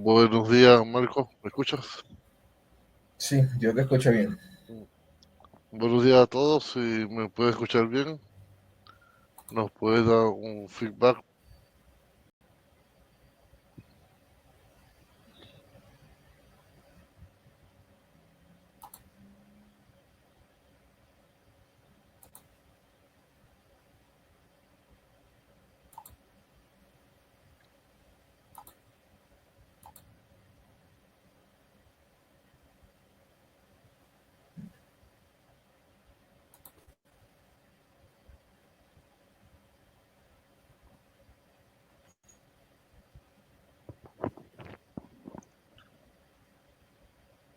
Buenos días, Marco. ¿Me escuchas? Sí, yo te escucho bien. Buenos días a todos. Si me puedes escuchar bien, nos puedes dar un feedback.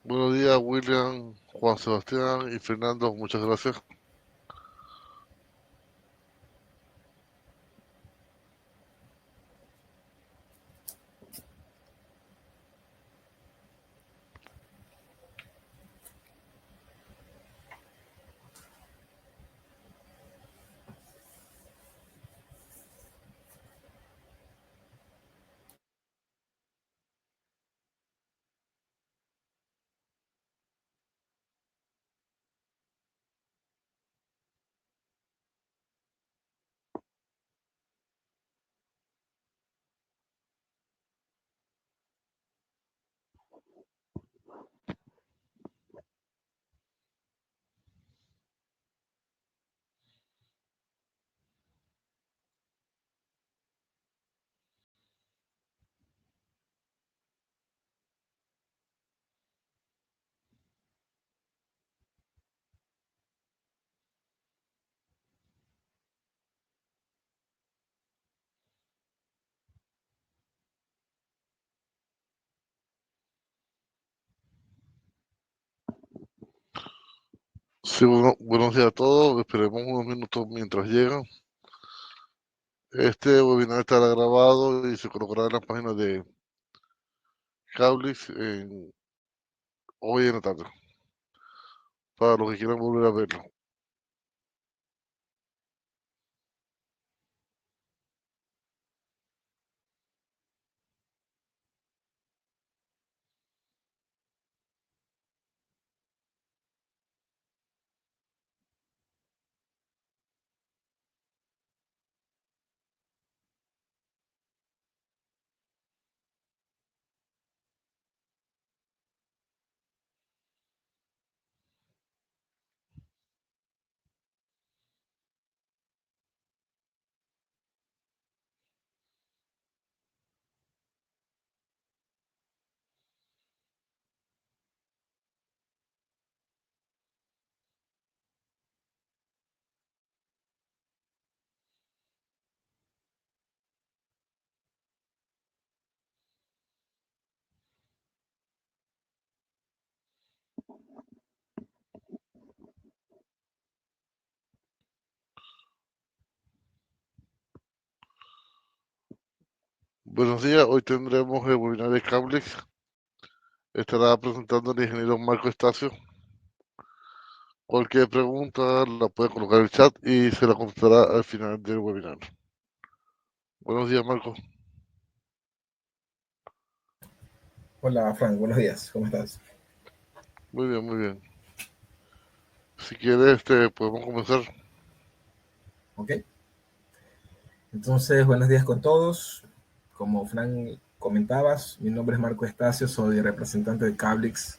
Buenos días, William, Juan Sebastián y Fernando. Muchas gracias. Sí, buenos días a todos. Esperemos unos minutos mientras llegan. Este webinar estará grabado y se colocará en la página de Cablix hoy en la tarde, para los que quieran volver a verlo. Buenos días. Hoy tendremos el webinar de Cablix. Estará presentando el ingeniero Marco Estacio. Cualquier pregunta la puede colocar en el chat y se la contestará al final del webinar. Buenos días, Marco. Hola, Frank, buenos días, ¿cómo estás? Muy bien, muy bien. Si quieres, podemos comenzar. Ok. Entonces, buenos días con todos. Como Frank comentabas, mi nombre es Marco Estacio, soy representante de Cablix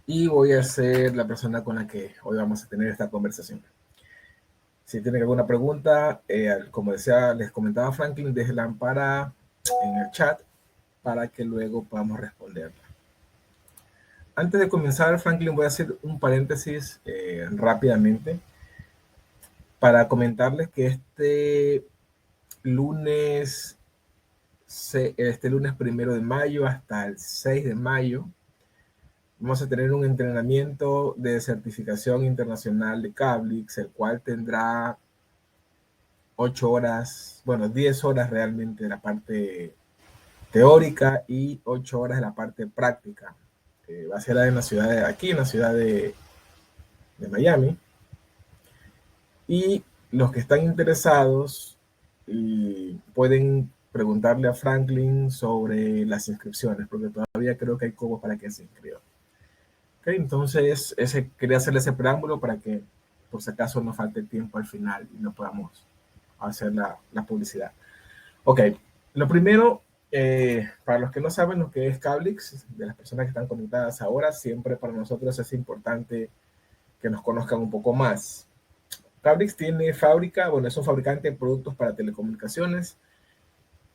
y voy a ser la persona con la que hoy vamos a tener esta conversación. Si tienen alguna pregunta, como decía, les comentaba Franklin, déjenla en el chat para que luego podamos responderla. Antes de comenzar, Franklin, voy a hacer un paréntesis rápidamente para comentarles que lunes, este lunes 1 de mayo hasta el 6 de mayo, vamos a tener un entrenamiento de certificación internacional de Cablix, el cual tendrá 8 horas, bueno, 10 horas realmente de la parte teórica y 8 horas de la parte práctica. Va a ser en la ciudad aquí en la ciudad de Miami. Y los que están interesados pueden preguntarle a Franklin sobre las inscripciones, porque todavía creo que hay cobos para que se inscriba. Okay, entonces, quería hacerle ese preámbulo para que, por si acaso, nos falte tiempo al final y no podamos hacer la publicidad. Ok, lo primero, para los que no saben lo que es Cablix, de las personas que están conectadas ahora, siempre para nosotros es importante que nos conozcan un poco más. Cablix tiene fábrica, bueno, es un fabricante de productos para telecomunicaciones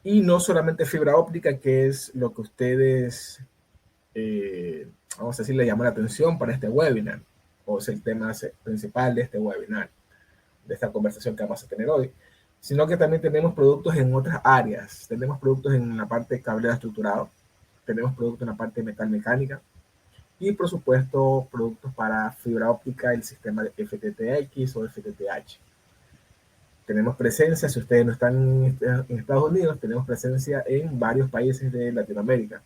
y no solamente fibra óptica, que es lo que ustedes, vamos a decir, le llaman la atención para este webinar, o es el tema principal de este webinar, de esta conversación que vamos a tener hoy, sino que también tenemos productos en otras áreas. Tenemos productos en la parte de cableado estructurado, tenemos productos en la parte de metal mecánica y, por supuesto, productos para fibra óptica, el sistema de FTTX o FTTH. Tenemos presencia, si ustedes no están en Estados Unidos, tenemos presencia en varios países de Latinoamérica.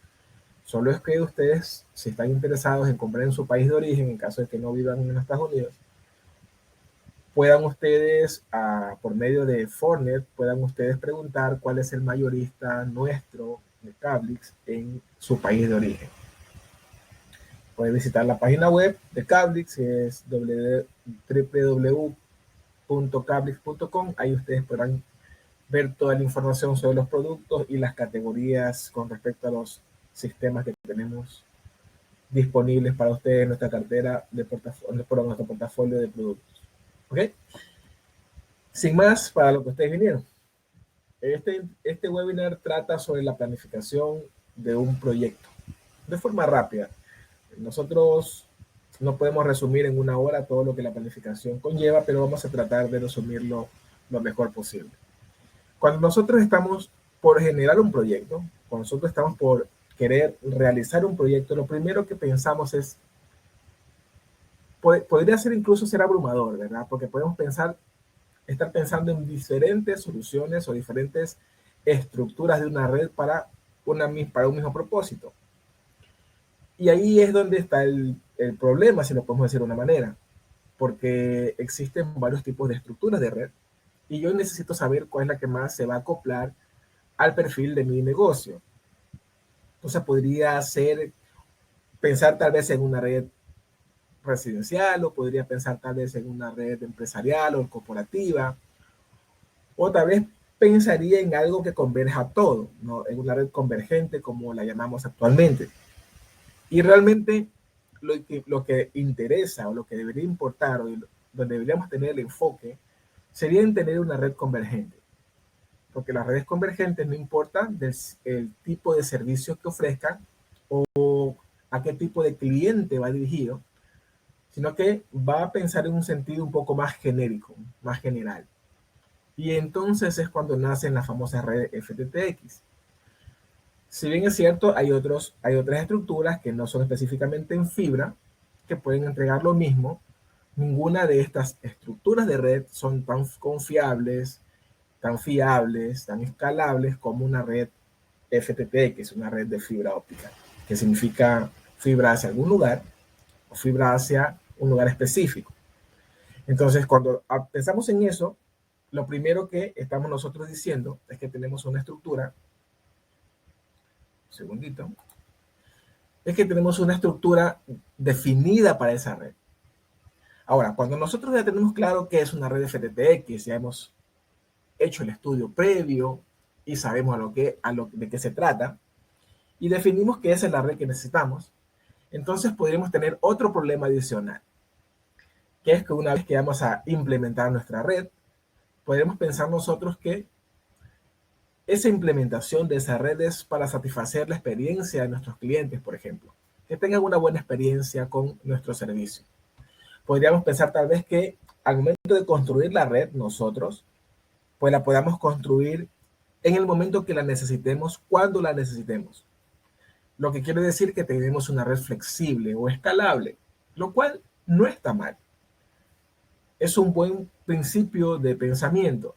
Solo es que ustedes, si están interesados en comprar en su país de origen, en caso de que no vivan en Estados Unidos, puedan ustedes, por medio de Fortnet, puedan ustedes preguntar cuál es el mayorista nuestro de Cablix en su país de origen. Pueden visitar la página web de Cablix, que es www.cablix.com. Ahí ustedes podrán ver toda la información sobre los productos y las categorías con respecto a los sistemas que tenemos disponibles para ustedes en nuestra cartera de portafolio, por nuestro portafolio de productos. ¿Ok? Sin más, para lo que ustedes vinieron. Este webinar trata sobre la planificación de un proyecto de forma rápida. Nosotros no podemos resumir en una hora todo lo que la planificación conlleva, pero vamos a tratar de resumirlo lo mejor posible. Cuando nosotros estamos por generar un proyecto, cuando nosotros estamos por querer realizar un proyecto, lo primero que pensamos es, podría ser incluso ser abrumador, ¿verdad? Porque podemos estar pensando en diferentes soluciones o diferentes estructuras de una red para un mismo propósito. Y ahí es donde está el problema, si lo podemos decir de una manera, porque existen varios tipos de estructuras de red y yo necesito saber cuál es la que más se va a acoplar al perfil de mi negocio. Entonces podría ser pensar tal vez en una red residencial, o podría pensar tal vez en una red empresarial o corporativa, o tal vez pensaría en algo que converja todo, ¿no? En una red convergente como la llamamos actualmente. Y realmente lo que interesa o lo que debería importar o donde deberíamos tener el enfoque sería en tener una red convergente. Porque las redes convergentes no importan el tipo de servicios que ofrezcan o a qué tipo de cliente va dirigido, sino que va a pensar en un sentido un poco más genérico, más general. Y entonces es cuando nacen las famosas redes FTTX. Si bien es cierto, hay otras estructuras que no son específicamente en fibra, que pueden entregar lo mismo. Ninguna de estas estructuras de red son tan confiables, tan fiables, tan escalables como una red FTTX, que es una red de fibra óptica, que significa fibra hacia algún lugar o fibra hacia un lugar específico. Entonces, cuando pensamos en eso, lo primero que estamos nosotros diciendo es que tenemos una estructura, un segundito, es que tenemos una estructura definida para esa red. Ahora, cuando nosotros ya tenemos claro qué es una red FTTX, ya hemos hecho el estudio previo y sabemos de qué se trata, y definimos que esa es la red que necesitamos, entonces podríamos tener otro problema adicional, que es que una vez que vamos a implementar nuestra red, podemos pensar nosotros que esa implementación de esa red es para satisfacer la experiencia de nuestros clientes, por ejemplo, que tengan una buena experiencia con nuestro servicio. Podríamos pensar tal vez que al momento de construir la red, nosotros, pues la podamos construir en el momento que la necesitemos, cuando la necesitemos. Lo que quiere decir que tenemos una red flexible o escalable, lo cual no está mal. Es un buen principio de pensamiento.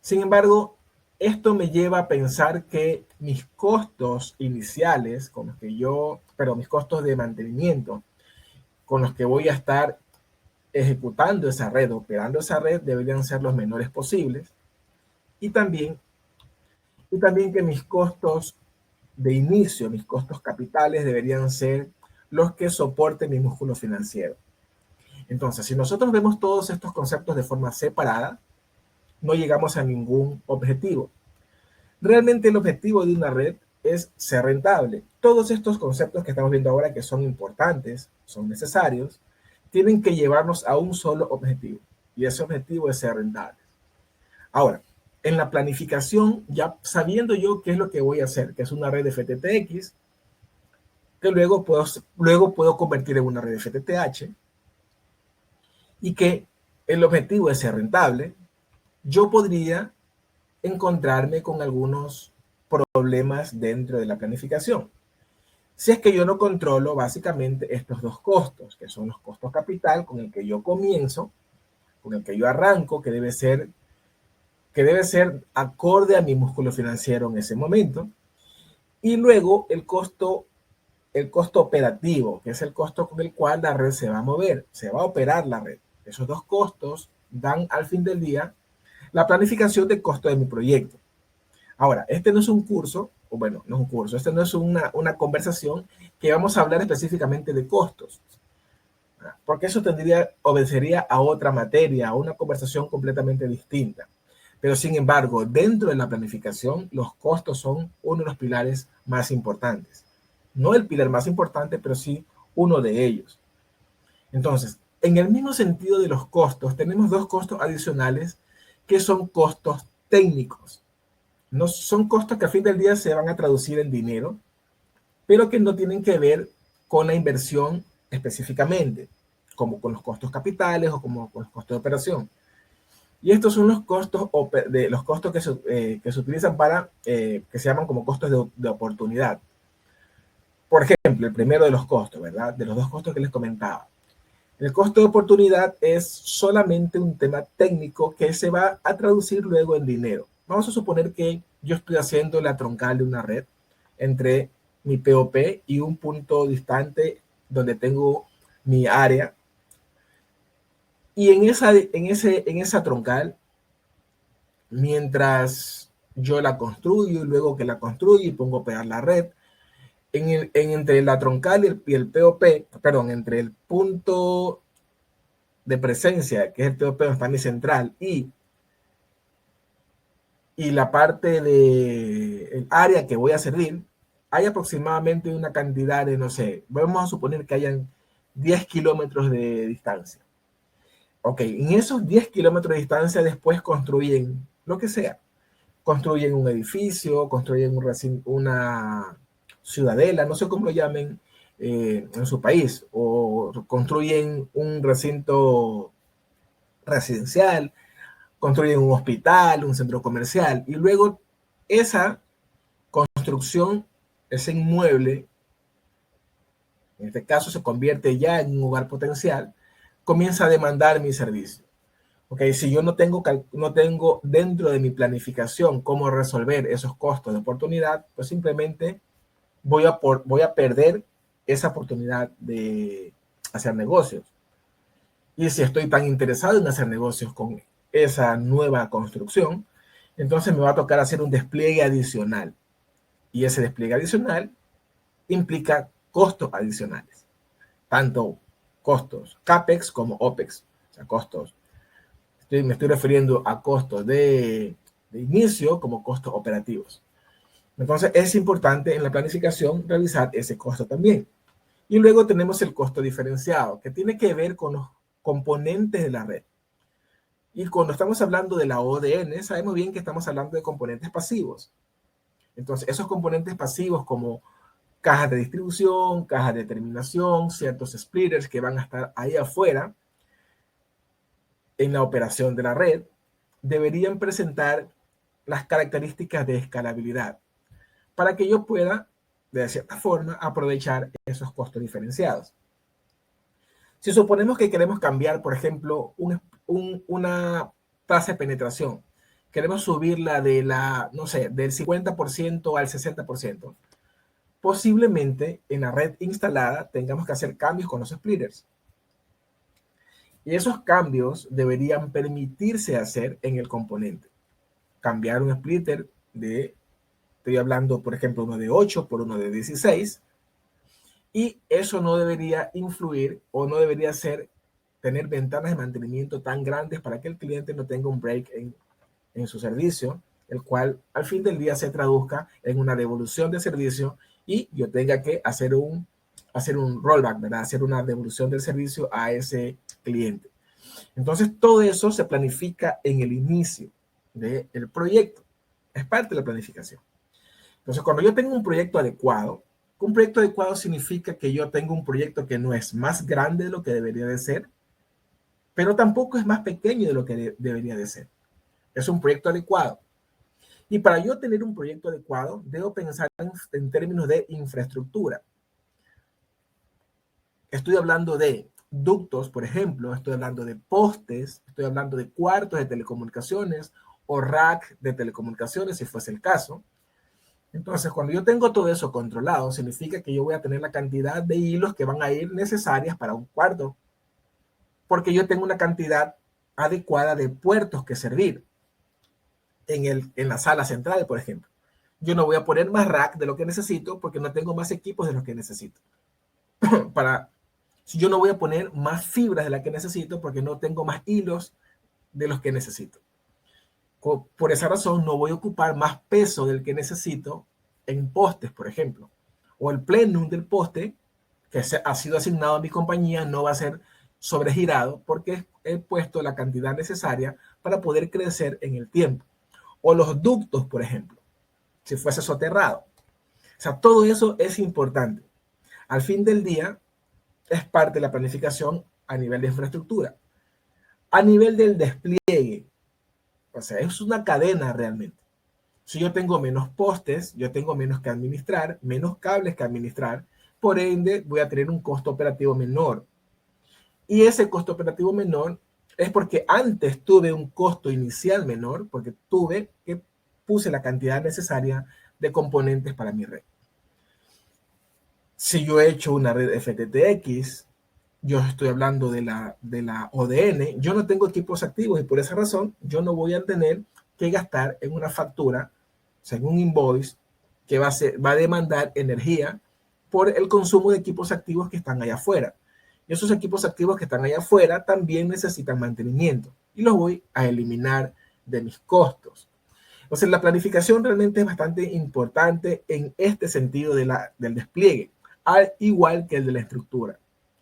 Sin embargo, esto me lleva a pensar que mis costos iniciales, mis costos de mantenimiento, con los que voy a estar ejecutando esa red, operando esa red, deberían ser los menores posibles. Y también y también que mis costos de inicio, mis costos capitales deberían ser los que soporten mi músculo financiero. Entonces, si nosotros vemos todos estos conceptos de forma separada, no llegamos a ningún objetivo. Realmente el objetivo de una red es ser rentable. Todos estos conceptos que estamos viendo ahora, que son importantes, son necesarios, tienen que llevarnos a un solo objetivo. Y ese objetivo es ser rentable. Ahora, en la planificación, ya sabiendo yo qué es lo que voy a hacer, que es una red de FTTX, que luego puedo convertir en una red de FTTH, y que el objetivo es ser rentable, yo podría encontrarme con algunos problemas dentro de la planificación. Si es que yo no controlo básicamente estos dos costos, que son los costos capital con el que yo comienzo, con el que yo arranco, que debe ser acorde a mi músculo financiero en ese momento, y luego el costo operativo, que es el costo con el cual la red se va a mover, se va a operar la red. Esos dos costos dan al fin del día la planificación del costo de mi proyecto. Ahora, este no es un curso, o bueno, no es un curso, este no es una conversación que vamos a hablar específicamente de costos, porque eso obedecería a otra materia, a una conversación completamente distinta. Pero sin embargo, dentro de la planificación, los costos son uno de los pilares más importantes. No el pilar más importante, pero sí uno de ellos. Entonces, en el mismo sentido de los costos, tenemos dos costos adicionales que son costos técnicos. No son costos que a fin del día se van a traducir en dinero, pero que no tienen que ver con la inversión específicamente, como con los costos capitales o como con los costos de operación. Y estos son los costos que se utilizan para, que se llaman como costos de oportunidad. Por ejemplo, el primero de los costos, ¿verdad? De los dos costos que les comentaba. El costo de oportunidad es solamente un tema técnico que se va a traducir luego en dinero. Vamos a suponer que yo estoy haciendo la troncal de una red entre mi POP y un punto distante donde tengo mi área. Y en esa troncal, mientras yo la construyo y luego que la construyo y pongo a pegar la red, entre la troncal y el POP, perdón, entre el punto de presencia, que es el POP donde está mi central, y la parte del área que voy a servir, hay aproximadamente una cantidad de, no sé, vamos a suponer que hayan 10 kilómetros de distancia. Ok, en esos 10 kilómetros de distancia después construyen lo que sea. Construyen un edificio, construyen una ciudadela, no sé cómo lo llamen en su país, o construyen un recinto residencial, construyen un hospital, un centro comercial, y luego esa construcción, ese inmueble, en este caso se convierte ya en un hogar potencial, comienza a demandar mi servicio. Okay, si yo no tengo dentro de mi planificación cómo resolver esos costos de oportunidad, pues simplemente voy a perder esa oportunidad de hacer negocios. Y si estoy tan interesado en hacer negocios con esa nueva construcción, entonces me va a tocar hacer un despliegue adicional. Y ese despliegue adicional implica costos adicionales, tanto costos CAPEX como OPEX, o sea, costos. Me estoy refiriendo a costos de inicio como costos operativos. Entonces es importante en la planificación revisar ese costo también. Y luego tenemos el costo diferenciado, que tiene que ver con los componentes de la red. Y cuando estamos hablando de la ODN, sabemos bien que estamos hablando de componentes pasivos. Entonces, esos componentes pasivos como cajas de distribución, cajas de terminación, ciertos splitters que van a estar ahí afuera en la operación de la red, deberían presentar las características de escalabilidad para que yo pueda, de cierta forma, aprovechar esos costos diferenciados. Si suponemos que queremos cambiar, por ejemplo, una tasa de penetración, queremos subirla de no sé, del 50% al 60%, posiblemente en la red instalada tengamos que hacer cambios con los splitters. Y esos cambios deberían permitirse hacer en el componente. Cambiar un splitter de Estoy hablando, por ejemplo, uno de 8 por uno de 16. Y eso no debería influir o no debería tener ventanas de mantenimiento tan grandes para que el cliente no tenga un break en su servicio, el cual al fin del día se traduzca en una devolución de servicio y yo tenga que hacer un rollback, ¿verdad? Hacer una devolución del servicio a ese cliente. Entonces, todo eso se planifica en el inicio del proyecto. Es parte de la planificación. Entonces, cuando yo tengo un proyecto adecuado significa que yo tengo un proyecto que no es más grande de lo que debería de ser, pero tampoco es más pequeño de lo que debería de ser. Es un proyecto adecuado. Y para yo tener un proyecto adecuado, debo pensar en términos de infraestructura. Estoy hablando de ductos, por ejemplo, estoy hablando de postes, estoy hablando de cuartos de telecomunicaciones o rack de telecomunicaciones, si fuese el caso. Entonces, cuando yo tengo todo eso controlado, significa que yo voy a tener la cantidad de hilos que van a ir necesarias para un cuarto, porque yo tengo una cantidad adecuada de puertos que servir en la sala central, por ejemplo. Yo no voy a poner más rack de lo que necesito porque no tengo más equipos de los que necesito. Si yo no voy a poner más fibras de las que necesito porque no tengo más hilos de los que necesito. Por esa razón no voy a ocupar más peso del que necesito en postes, por ejemplo. O el plenum del poste que ha sido asignado a mi compañía no va a ser sobregirado porque he puesto la cantidad necesaria para poder crecer en el tiempo. O los ductos, por ejemplo, si fuese soterrado. O sea, todo eso es importante. Al fin del día, es parte de la planificación a nivel de infraestructura. A nivel del despliegue, o sea, es una cadena realmente. Si yo tengo menos postes, yo tengo menos que administrar, menos cables que administrar, por ende voy a tener un costo operativo menor. Y ese costo operativo menor es porque antes tuve un costo inicial menor, porque puse la cantidad necesaria de componentes para mi red. Si yo he hecho una red FTTX, yo estoy hablando de la ODN, yo no tengo equipos activos y por esa razón yo no voy a tener que gastar en una factura, o sea, en un invoice que va a demandar energía por el consumo de equipos activos que están allá afuera. Y esos equipos activos que están allá afuera también necesitan mantenimiento y los voy a eliminar de mis costos. Entonces, la planificación realmente es bastante importante en este sentido del despliegue, al igual que el de la estructura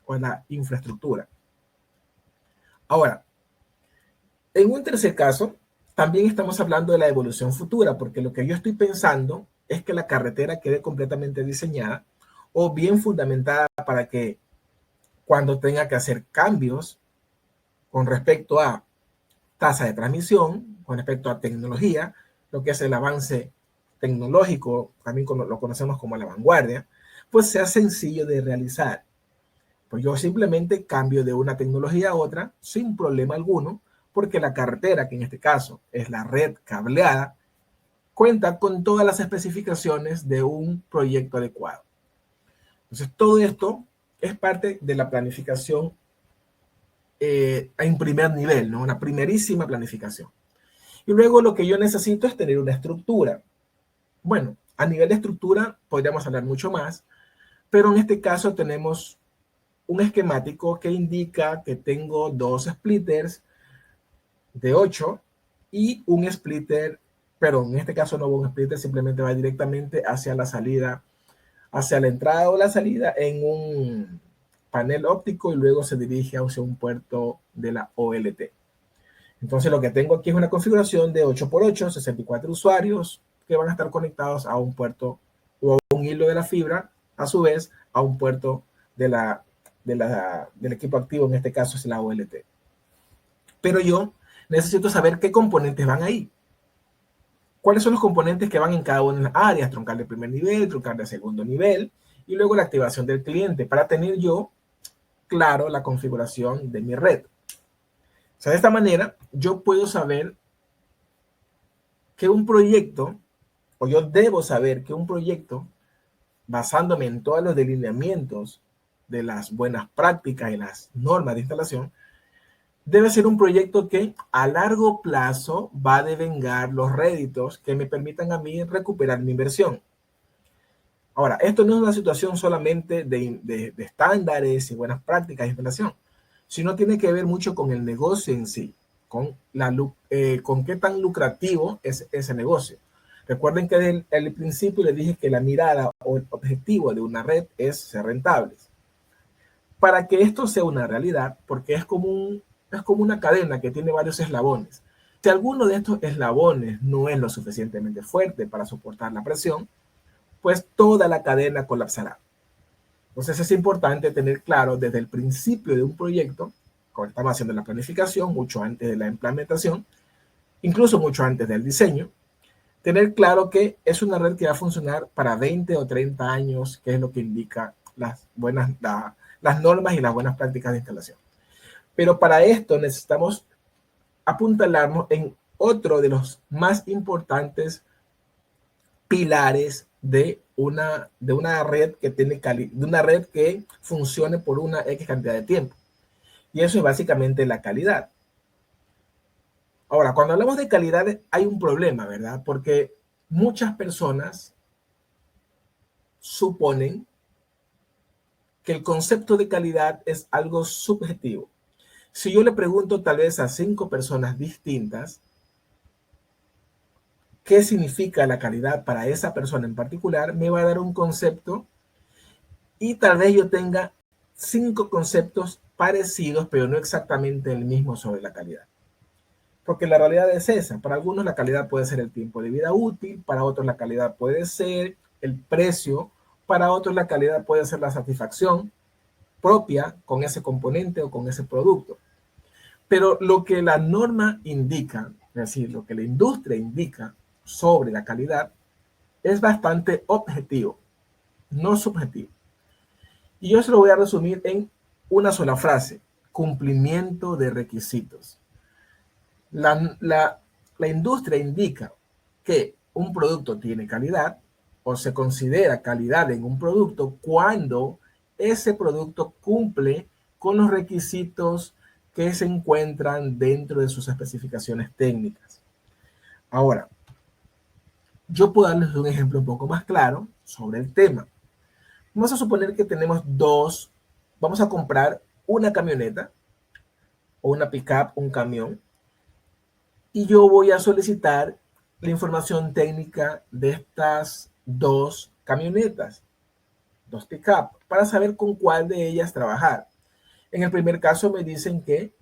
o en la infraestructura. Ahora, en un tercer caso, también estamos hablando de la evolución futura, porque lo que yo estoy pensando es que la carretera quede completamente diseñada o bien fundamentada para que cuando tenga que hacer cambios con respecto a tasa de transmisión, con respecto a tecnología, lo que es el avance tecnológico, también lo conocemos como la vanguardia, pues sea sencillo de realizar. Pues yo simplemente cambio de una tecnología a otra sin problema alguno, porque la carretera, que en este caso es la red cableada, cuenta con todas las especificaciones de un proyecto adecuado. Entonces, todo esto es parte de la planificación en primer nivel, ¿no? Una primerísima planificación. Y luego lo que yo necesito es tener una estructura. Bueno, a nivel de estructura podríamos hablar mucho más, pero en este caso tenemos un esquemático que indica que tengo dos splitters de 8 y un splitter, pero en este caso no va un splitter, simplemente va directamente hacia la salida, hacia la entrada o la salida en un panel óptico y luego se dirige hacia un puerto de la OLT. Entonces lo que tengo aquí es una configuración de 8x8, 64 usuarios que van a estar conectados a un puerto o a un hilo de la fibra, a su vez a un puerto del equipo activo, en este caso es la OLT. Pero yo necesito saber qué componentes van ahí. ¿Cuáles son los componentes que van en cada una de las áreas? Troncal de primer nivel, troncal de segundo nivel y luego la activación del cliente para tener yo claro la configuración de mi red. O sea, de esta manera yo puedo saber que un proyecto, o yo debo saber que un proyecto, basándome en todos los delineamientos de las buenas prácticas y las normas de instalación, Debe ser un proyecto que a largo plazo va a devengar los réditos que me permitan a mí recuperar mi inversión. Ahora, esto no es una situación solamente de estándares y buenas prácticas de instalación, sino tiene que ver mucho con el negocio en sí, con qué tan lucrativo es ese negocio. Recuerden que desde el principio les dije que la mirada o el objetivo de una red es ser rentables. Para que esto sea una realidad, porque es como una cadena que tiene varios eslabones. Si alguno de estos eslabones no es lo suficientemente fuerte para soportar la presión, pues toda la cadena colapsará. Entonces es importante tener claro desde el principio de un proyecto, cuando estamos haciendo la planificación, mucho antes de la implementación, incluso mucho antes del diseño, tener claro que es una red que va a funcionar para 20 o 30 años, que es lo que indica las normas y las buenas prácticas de instalación. Pero para esto necesitamos apuntalarnos en otro de los más importantes pilares de una red que de una red que funcione por una X cantidad de tiempo. Y eso es básicamente la calidad. Ahora, cuando hablamos de calidad hay un problema, ¿verdad? Porque muchas personas suponen que el concepto de calidad es algo subjetivo. Si yo le pregunto tal vez a 5 personas distintas qué significa la calidad para esa persona en particular, me va a dar un concepto y tal vez yo tenga 5 conceptos parecidos, pero no exactamente el mismo sobre la calidad. Porque la realidad es esa. Para algunos la calidad puede ser el tiempo de vida útil, para otros la calidad puede ser el precio, para otros la calidad puede ser la satisfacción propia con ese componente o con ese producto. Pero lo que la norma indica, es decir, lo que la industria indica sobre la calidad, es bastante objetivo, no subjetivo. Y yo se lo voy a resumir en una sola frase: cumplimiento de requisitos. La industria indica que un producto tiene calidad o se considera calidad en un producto cuando ese producto cumple con los requisitos que se encuentran dentro de sus especificaciones técnicas. Ahora, yo puedo darles un ejemplo un poco más claro sobre el tema. Vamos a suponer que vamos a comprar una camioneta o una pickup, un camión, y yo voy a solicitar la información técnica de estas 2 camionetas, 2 pickup, para saber con cuál de ellas trabajar. En el primer caso me dicen que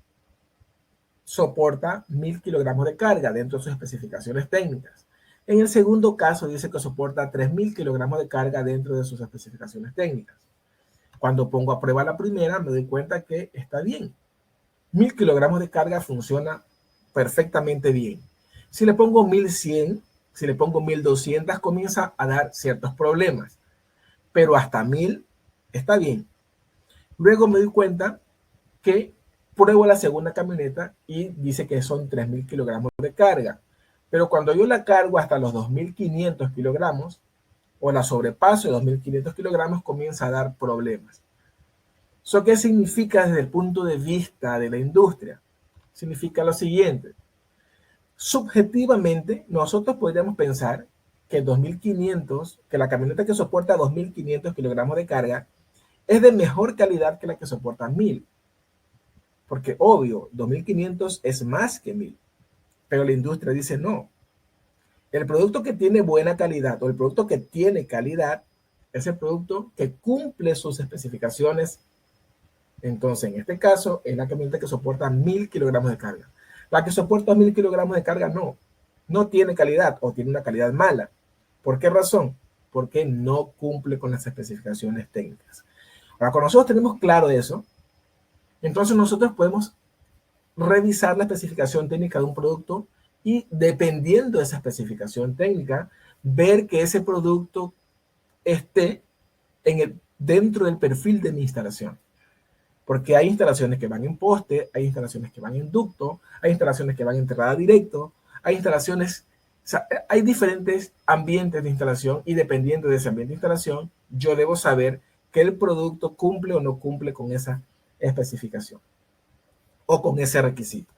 soporta 1000 kilogramos de carga dentro de sus especificaciones técnicas. En el segundo caso dice que soporta 3000 kilogramos de carga dentro de sus especificaciones técnicas. Cuando pongo a prueba la primera, me doy cuenta que está bien. 1000 kilogramos de carga funciona perfectamente bien. Si le pongo 1100, si le pongo 1200, comienza a dar ciertos problemas. Pero hasta 1000 está bien. Luego me doy cuenta que pruebo la segunda camioneta y dice que son 3000 kilogramos de carga. Pero cuando yo la cargo hasta los 2500 kilogramos o la sobrepaso de 2500 kilogramos, comienza a dar problemas. ¿Eso qué significa desde el punto de vista de la industria? Significa lo siguiente: subjetivamente nosotros podríamos pensar que que la camioneta que soporta 2500 kilogramos de carga es de mejor calidad que la que soporta 1000, porque obvio, 2500 es más que 1000, pero la industria dice no. El producto que tiene buena calidad o el producto que tiene calidad es el producto que cumple sus especificaciones. Entonces, en este caso, es la camioneta que soporta 1000 kilogramos de carga. La que soporta 1000 kilogramos de carga no tiene calidad o tiene una calidad mala. ¿Por qué razón? Porque no cumple con las especificaciones técnicas. Ahora, cuando nosotros tenemos claro eso, entonces nosotros podemos revisar la especificación técnica de un producto y, dependiendo de esa especificación técnica, ver que ese producto esté dentro del perfil de mi instalación. Porque hay instalaciones que van en poste, hay instalaciones que van en ducto, hay instalaciones que van en enterrada directo, hay instalaciones, o sea, hay diferentes ambientes de instalación y dependiendo de ese ambiente de instalación, yo debo saber que el producto cumple o no cumple con esa especificación. o con ese requisito.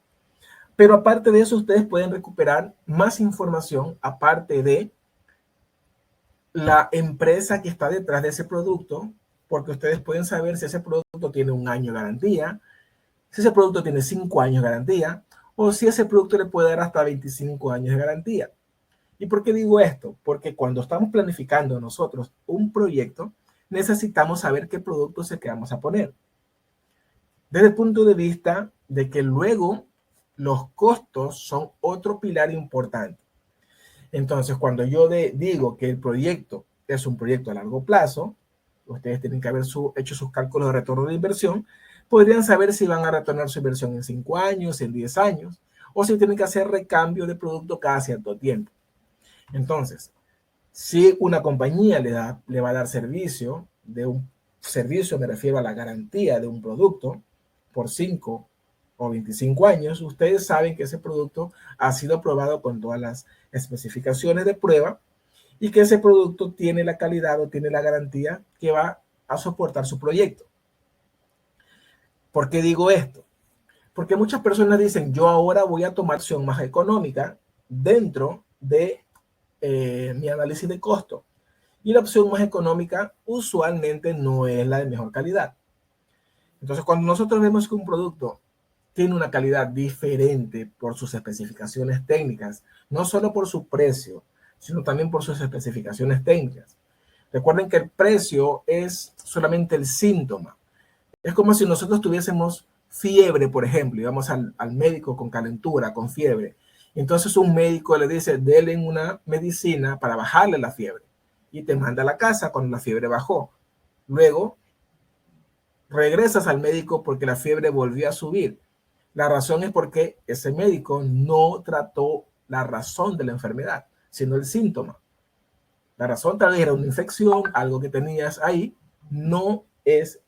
Pero aparte de eso, ustedes pueden recuperar más información aparte de la empresa que está detrás de ese producto, porque ustedes pueden saber si ese producto tiene 1 año de garantía, si ese producto tiene 5 años de garantía, o si ese producto le puede dar hasta 25 años de garantía. ¿Y por qué digo esto? Porque cuando estamos planificando nosotros un proyecto, necesitamos saber qué producto es el que vamos a poner. Desde el punto de vista de que luego los costos son otro pilar importante. Entonces, cuando yo digo que el proyecto es un proyecto a largo plazo, ustedes tienen que haber hecho sus cálculos de retorno de inversión, podrían saber si van a retornar su inversión en 5 años, en 10 años, o si tienen que hacer recambio de producto cada cierto tiempo. Entonces, si una compañía le va a dar servicio, me refiero a la garantía de un producto por 5 o 25 años, ustedes saben que ese producto ha sido aprobado con todas las especificaciones de prueba y que ese producto tiene la calidad o tiene la garantía que va a soportar su proyecto. ¿Por qué digo esto? Porque muchas personas dicen, yo ahora voy a tomar opción más económica dentro de mi análisis de costo. Y la opción más económica usualmente no es la de mejor calidad. Entonces, cuando nosotros vemos que un producto tiene una calidad diferente por sus especificaciones técnicas, no solo por su precio, sino también por sus especificaciones técnicas. Recuerden que el precio es solamente el síntoma. Es como si nosotros tuviésemos fiebre, por ejemplo, y vamos al médico con calentura, con fiebre. Entonces un médico le dice, denle una medicina para bajarle la fiebre. Y te manda a la casa cuando la fiebre bajó. Luego regresas al médico porque la fiebre volvió a subir. La razón es porque ese médico no trató la razón de la enfermedad, sino el síntoma. La razón tal vez era una infección, algo que tenías ahí, no es,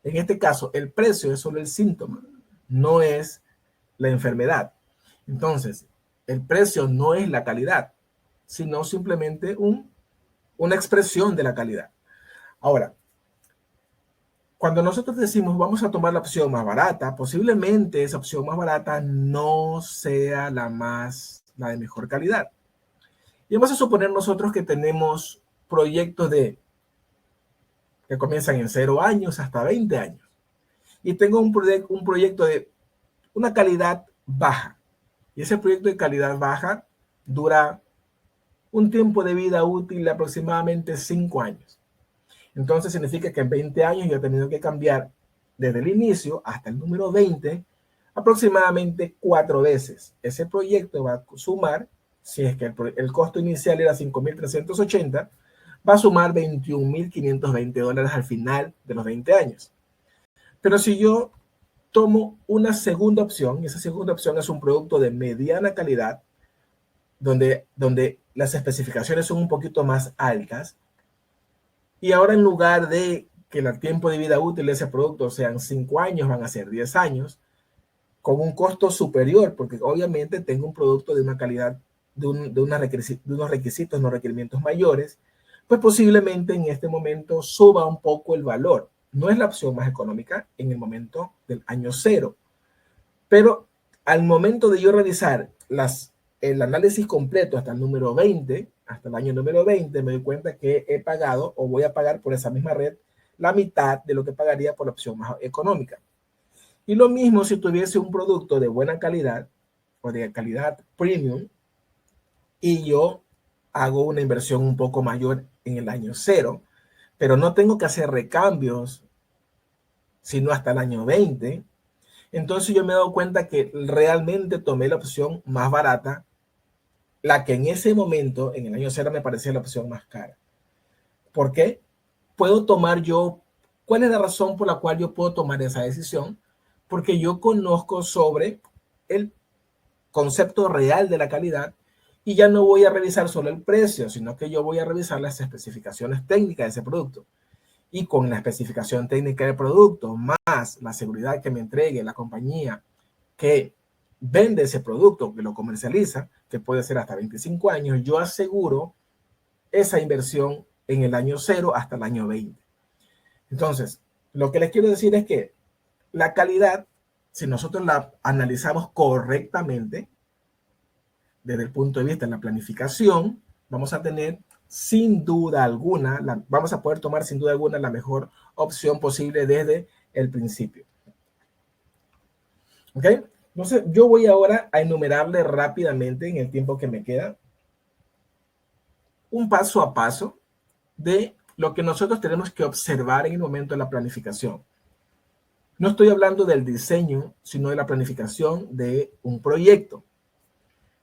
en este caso, el precio es solo el síntoma, no es la enfermedad. Entonces, el precio no es la calidad, sino simplemente una expresión de la calidad. Ahora, cuando nosotros decimos vamos a tomar la opción más barata, posiblemente esa opción más barata no sea la de mejor calidad. Y vamos a suponer nosotros que tenemos proyectos que comienzan en 0 años hasta 20 años. Y tengo un proyecto de una calidad baja. Y ese proyecto de calidad baja dura un tiempo de vida útil de aproximadamente 5 años. Entonces significa que en 20 años yo he tenido que cambiar desde el inicio hasta el número 20 aproximadamente 4 veces. Ese proyecto va a sumar, si es que el costo inicial era $5,380, va a sumar $21,520 al final de los 20 años. Pero si yo tomo una segunda opción, y esa segunda opción es un producto de mediana calidad, donde las especificaciones son un poquito más altas, y ahora en lugar de que el tiempo de vida útil de ese producto sean 5 años, van a ser 10 años, con un costo superior, porque obviamente tengo un producto de una calidad, de unos requisitos, unos requerimientos mayores, pues posiblemente en este momento suba un poco el valor. No es la opción más económica en el momento del año 0, pero al momento de yo realizar el análisis completo hasta el número 20, hasta el año número 20, me doy cuenta que he pagado o voy a pagar por esa misma red la mitad de lo que pagaría por la opción más económica. Y lo mismo si tuviese un producto de buena calidad o de calidad premium y yo hago una inversión un poco mayor en el año 0, pero no tengo que hacer recambios sino hasta el año 20, entonces yo me he dado cuenta que realmente tomé la opción más barata, la que en ese momento, en el año 0, me parecía la opción más cara. ¿Por qué? ¿Cuál es la razón por la cual yo puedo tomar esa decisión? Porque yo conozco sobre el concepto real de la calidad y ya no voy a revisar solo el precio, sino que yo voy a revisar las especificaciones técnicas de ese producto. Y con la especificación técnica del producto, más la seguridad que me entregue la compañía que vende ese producto, que lo comercializa, que puede ser hasta 25 años, yo aseguro esa inversión en el año 0 hasta el año 20. Entonces, lo que les quiero decir es que la calidad si nosotros la analizamos correctamente, desde el punto de vista de la planificación, vamos a tener sin duda alguna, vamos a poder tomar sin duda alguna la mejor opción posible desde el principio. ¿Ok? Entonces, yo voy ahora a enumerarle rápidamente en el tiempo que me queda un paso a paso de lo que nosotros tenemos que observar en el momento de la planificación. No estoy hablando del diseño, sino de la planificación de un proyecto.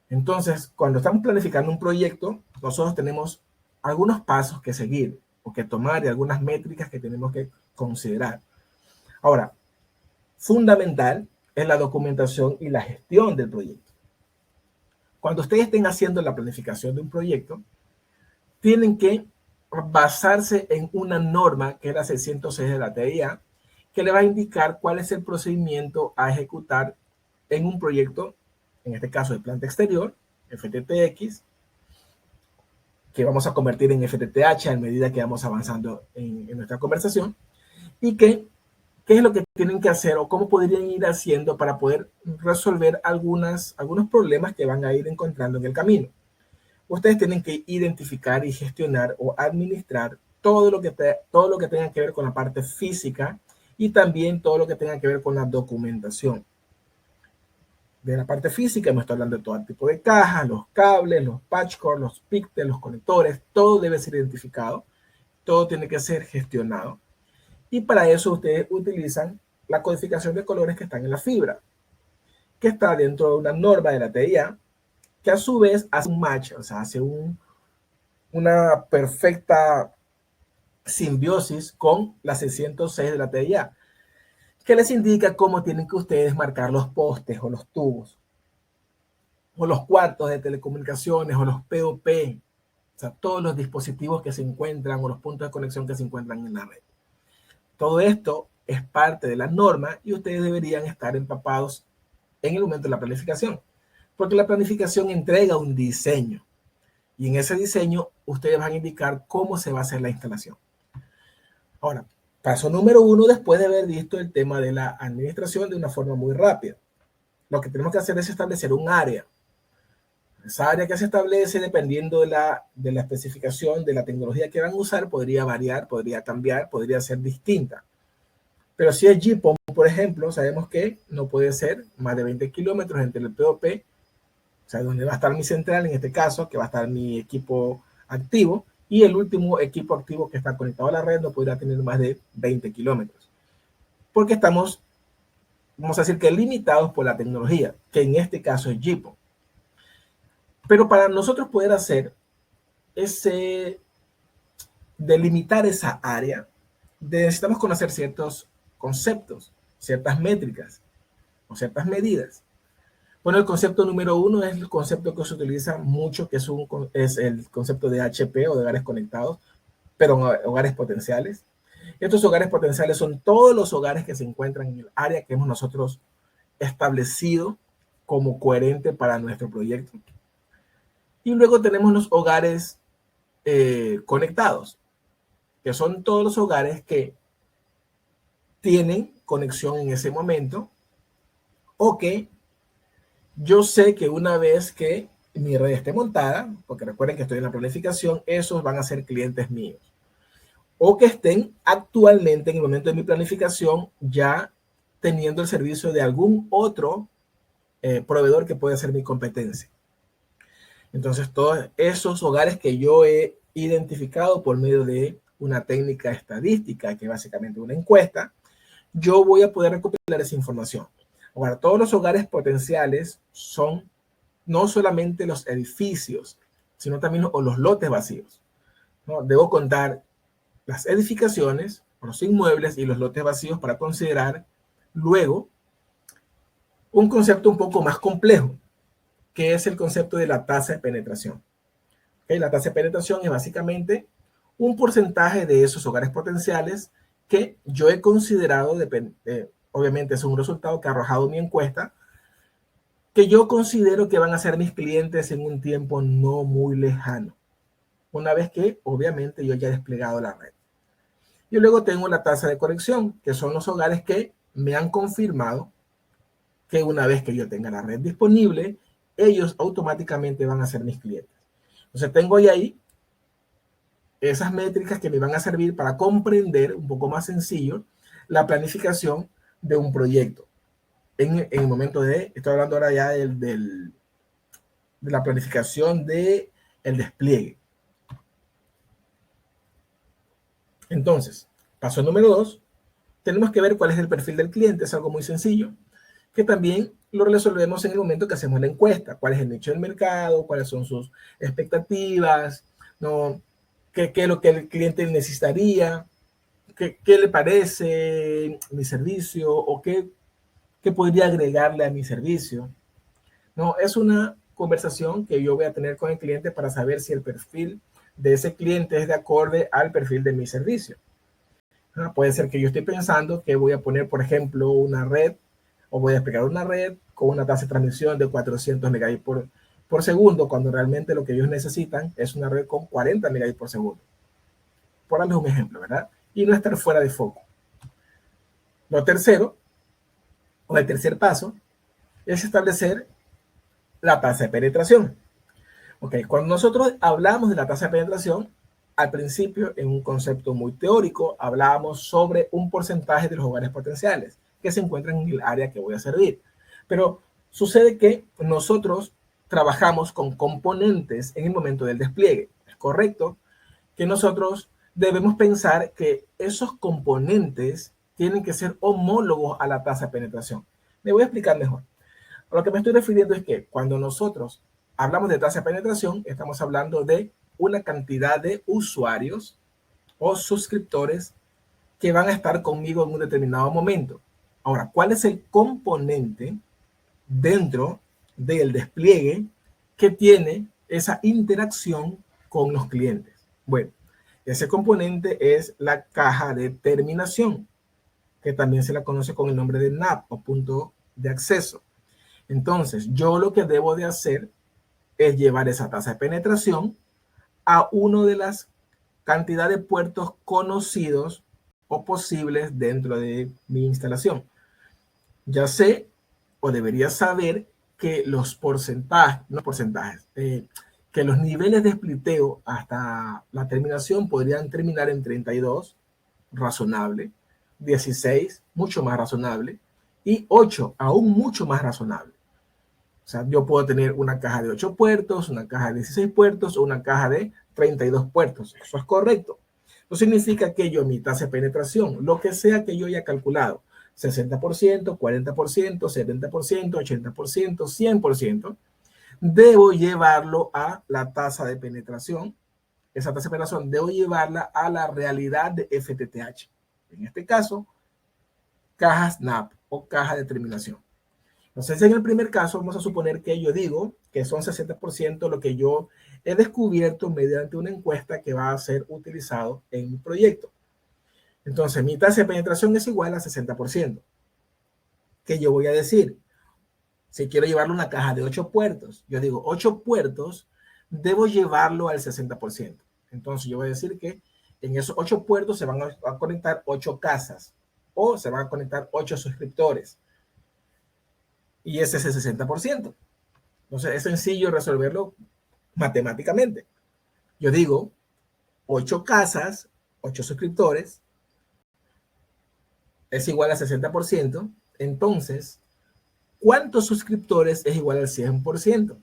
Entonces, cuando estamos planificando un proyecto, nosotros tenemos algunos pasos que seguir o que tomar y algunas métricas que tenemos que considerar. Ahora, fundamental es la documentación y la gestión del proyecto. Cuando ustedes estén haciendo la planificación de un proyecto, tienen que basarse en una norma que es la 606 de la TIA, que le va a indicar cuál es el procedimiento a ejecutar en un proyecto, en este caso de planta exterior, FTTX, que vamos a convertir en FTTH a medida que vamos avanzando en nuestra conversación, y qué es lo que tienen que hacer o cómo podrían ir haciendo para poder resolver algunos problemas que van a ir encontrando en el camino. Ustedes tienen que identificar y gestionar o administrar todo lo que tenga que ver con la parte física y también todo lo que tenga que ver con la documentación. De la parte física me estoy hablando de todo tipo de cajas, los cables, los patch cords, los píxeles, los conectores, todo debe ser identificado, todo tiene que ser gestionado. Y para eso ustedes utilizan la codificación de colores que están en la fibra, que está dentro de una norma de la TIA, que a su vez hace un match, o sea, hace una perfecta simbiosis con la 606 de la TIA, que les indica cómo tienen que ustedes marcar los postes o los tubos, o los cuartos de telecomunicaciones, o los POP, o sea, todos los dispositivos que se encuentran, o los puntos de conexión que se encuentran en la red. Todo esto es parte de la norma y ustedes deberían estar empapados en el momento de la planificación, porque la planificación entrega un diseño y en ese diseño ustedes van a indicar cómo se va a hacer la instalación. Ahora, paso número 1, después de haber visto el tema de la administración de una forma muy rápida, lo que tenemos que hacer es establecer un área. Esa área que se establece dependiendo de la especificación de la tecnología que van a usar podría variar, podría cambiar, podría ser distinta. Pero si es GPON, por ejemplo, sabemos que no puede ser más de 20 kilómetros entre el POP, o sea, donde va a estar mi central en este caso, que va a estar mi equipo activo, y el último equipo activo que está conectado a la red no podrá tener más de 20 kilómetros. Porque estamos, vamos a decir que limitados por la tecnología, que en este caso es GPON. Pero para nosotros poder hacer delimitar esa área, necesitamos conocer ciertos conceptos, ciertas métricas o ciertas medidas. Bueno, el concepto número 1 es el concepto que se utiliza mucho, que es el concepto de HP o de hogares conectados, pero hogares potenciales. Estos hogares potenciales son todos los hogares que se encuentran en el área que hemos nosotros establecido como coherente para nuestro proyecto. Y luego tenemos los hogares conectados, que son todos los hogares que tienen conexión en ese momento o que yo sé que una vez que mi red esté montada, porque recuerden que estoy en la planificación, esos van a ser clientes míos. O que estén actualmente en el momento de mi planificación ya teniendo el servicio de algún otro proveedor que puede ser mi competencia. Entonces, todos esos hogares que yo he identificado por medio de una técnica estadística, que es básicamente una encuesta, yo voy a poder recopilar esa información. Ahora, todos los hogares potenciales son no solamente los edificios, sino también los lotes vacíos, ¿no? Debo contar las edificaciones, los inmuebles y los lotes vacíos para considerar luego un concepto un poco más complejo, que es el concepto de la tasa de penetración. ¿Okay? La tasa de penetración es básicamente un porcentaje de esos hogares potenciales que yo he considerado, obviamente es un resultado que ha arrojado mi encuesta, que yo considero que van a ser mis clientes en un tiempo no muy lejano, una vez que obviamente yo ya he desplegado la red. Y luego tengo la tasa de conexión, que son los hogares que me han confirmado que una vez que yo tenga la red disponible, ellos automáticamente van a ser mis clientes. Entonces tengo ahí esas métricas que me van a servir para comprender un poco más sencillo la planificación de un proyecto. En el momento estoy hablando ahora ya de la planificación del despliegue. Entonces, paso número 2, tenemos que ver cuál es el perfil del cliente. Es algo muy sencillo, que también lo resolvemos en el momento que hacemos la encuesta. ¿Cuál es el nicho del mercado? ¿Cuáles son sus expectativas? ¿No? ¿Qué es lo que el cliente necesitaría? ¿Qué le parece mi servicio? ¿O qué podría agregarle a mi servicio? No, es una conversación que yo voy a tener con el cliente para saber si el perfil de ese cliente es de acorde al perfil de mi servicio. Puede ser que yo esté pensando que voy a poner, por ejemplo, una red, o voy a explicar una red con una tasa de transmisión de 400 megabits por segundo, cuando realmente lo que ellos necesitan es una red con 40 megabits por segundo. Por darles un ejemplo, ¿verdad? Y no estar fuera de foco. Lo tercero, o el tercer paso, es establecer la tasa de penetración. Ok, cuando nosotros hablamos de la tasa de penetración, al principio, en un concepto muy teórico, hablábamos sobre un porcentaje de los hogares potenciales que se encuentran en el área que voy a servir. Pero sucede que nosotros trabajamos con componentes en el momento del despliegue. Es correcto que nosotros debemos pensar que esos componentes tienen que ser homólogos a la tasa de penetración. Me voy a explicar mejor. A lo que me estoy refiriendo es que cuando nosotros hablamos de tasa de penetración, estamos hablando de una cantidad de usuarios o suscriptores que van a estar conmigo en un determinado momento. Ahora, ¿cuál es el componente dentro del despliegue que tiene esa interacción con los clientes? Bueno, ese componente es la caja de terminación, que también se la conoce con el nombre de NAP o punto de acceso. Entonces, yo lo que debo de hacer es llevar esa tasa de penetración a uno de las cantidades de puertos conocidos o posibles dentro de mi instalación. Ya sé o debería saber que los porcentajes, que los niveles de spliteo hasta la terminación podrían terminar en 32, razonable, 16, mucho más razonable, y 8, aún mucho más razonable. O sea, yo puedo tener una caja de 8 puertos, una caja de 16 puertos o una caja de 32 puertos. Eso es correcto. No significa que yo, mi tasa de penetración, lo que sea que yo haya calculado, 60%, 40%, 70%, 80%, 100%, debo llevarlo a la tasa de penetración. Esa tasa de penetración debo llevarla a la realidad de FTTH. En este caso, cajas NAP o caja de terminación. Entonces, en el primer caso, vamos a suponer que yo digo que son 60% lo que yo he descubierto mediante una encuesta que va a ser utilizado en mi proyecto. Entonces, mi tasa de penetración es igual a 60%. ¿Qué yo voy a decir? Si quiero llevarlo a una caja de 8 puertos, yo digo 8 puertos, debo llevarlo al 60%. Entonces, yo voy a decir que en esos 8 puertos se van a conectar 8 casas o se van a conectar 8 suscriptores. Y ese es el 60%. Entonces, es sencillo resolverlo matemáticamente. Yo digo 8 casas, 8 suscriptores, es igual a 60%. Entonces, ¿cuántos suscriptores es igual al 100%?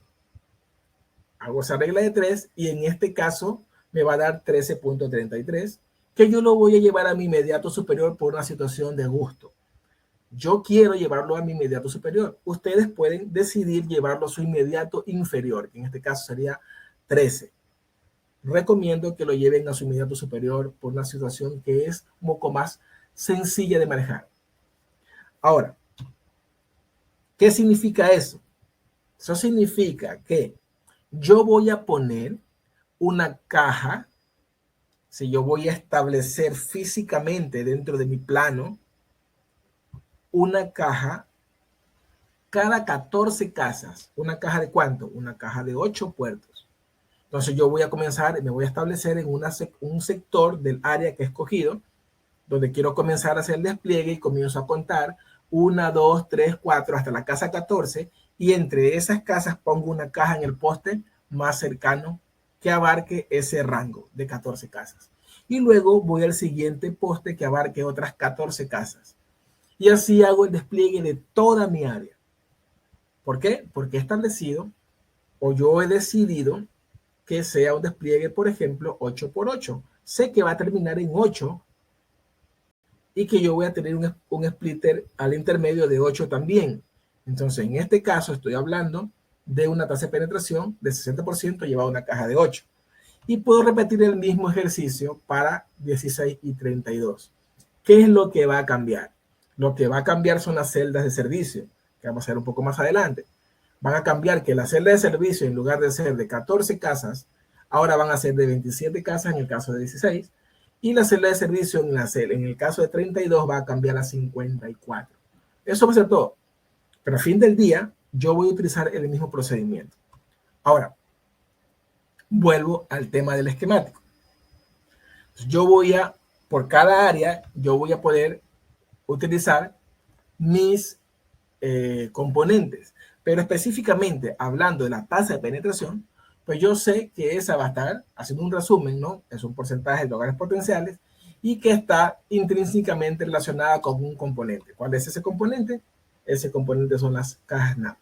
Hago esa regla de 3 y en este caso me va a dar 13.33, que yo lo voy a llevar a mi inmediato superior por una situación de gusto. Yo quiero llevarlo a mi inmediato superior. Ustedes pueden decidir llevarlo a su inmediato inferior, que en este caso sería 13. Recomiendo que lo lleven a su inmediato superior por una situación que es un poco más sencilla de manejar. Ahora, ¿qué significa eso? Eso significa que yo voy a poner una caja, si yo voy a establecer físicamente dentro de mi plano, una caja cada 14 casas. ¿Una caja de cuánto? Una caja de 8 puertos. Entonces yo voy a comenzar, me voy a establecer en un sector del área que he escogido, donde quiero comenzar a hacer el despliegue y comienzo a contar 1, 2, 3, 4, hasta la casa 14, y entre esas casas pongo una caja en el poste más cercano que abarque ese rango de 14 casas. Y luego voy al siguiente poste que abarque otras 14 casas. Y así hago el despliegue de toda mi área. ¿Por qué? Porque he establecido o yo he decidido que sea un despliegue, por ejemplo, 8x8. Sé que va a terminar en 8 y que yo voy a tener un splitter al intermedio de 8 también. Entonces, en este caso, estoy hablando de una tasa de penetración de 60% llevado a una caja de 8. Y puedo repetir el mismo ejercicio para 16 y 32. ¿Qué es lo que va a cambiar? Lo que va a cambiar son las celdas de servicio, que vamos a ver un poco más adelante. Van a cambiar que la celda de servicio, en lugar de ser de 14 casas, ahora van a ser de 27 casas en el caso de 16, y la celda de servicio en el caso de 32 va a cambiar a 54. Eso va a ser todo. Pero a fin del día, yo voy a utilizar el mismo procedimiento. Ahora, vuelvo al tema del esquemático. Yo voy a, por cada área, yo voy a poder utilizar mis componentes. Pero específicamente hablando de la tasa de penetración, pues yo sé que esa va a estar, haciendo un resumen, ¿no? Es un porcentaje de hogares potenciales y que está intrínsecamente relacionada con un componente. ¿Cuál es ese componente? Ese componente son las cajas NAP,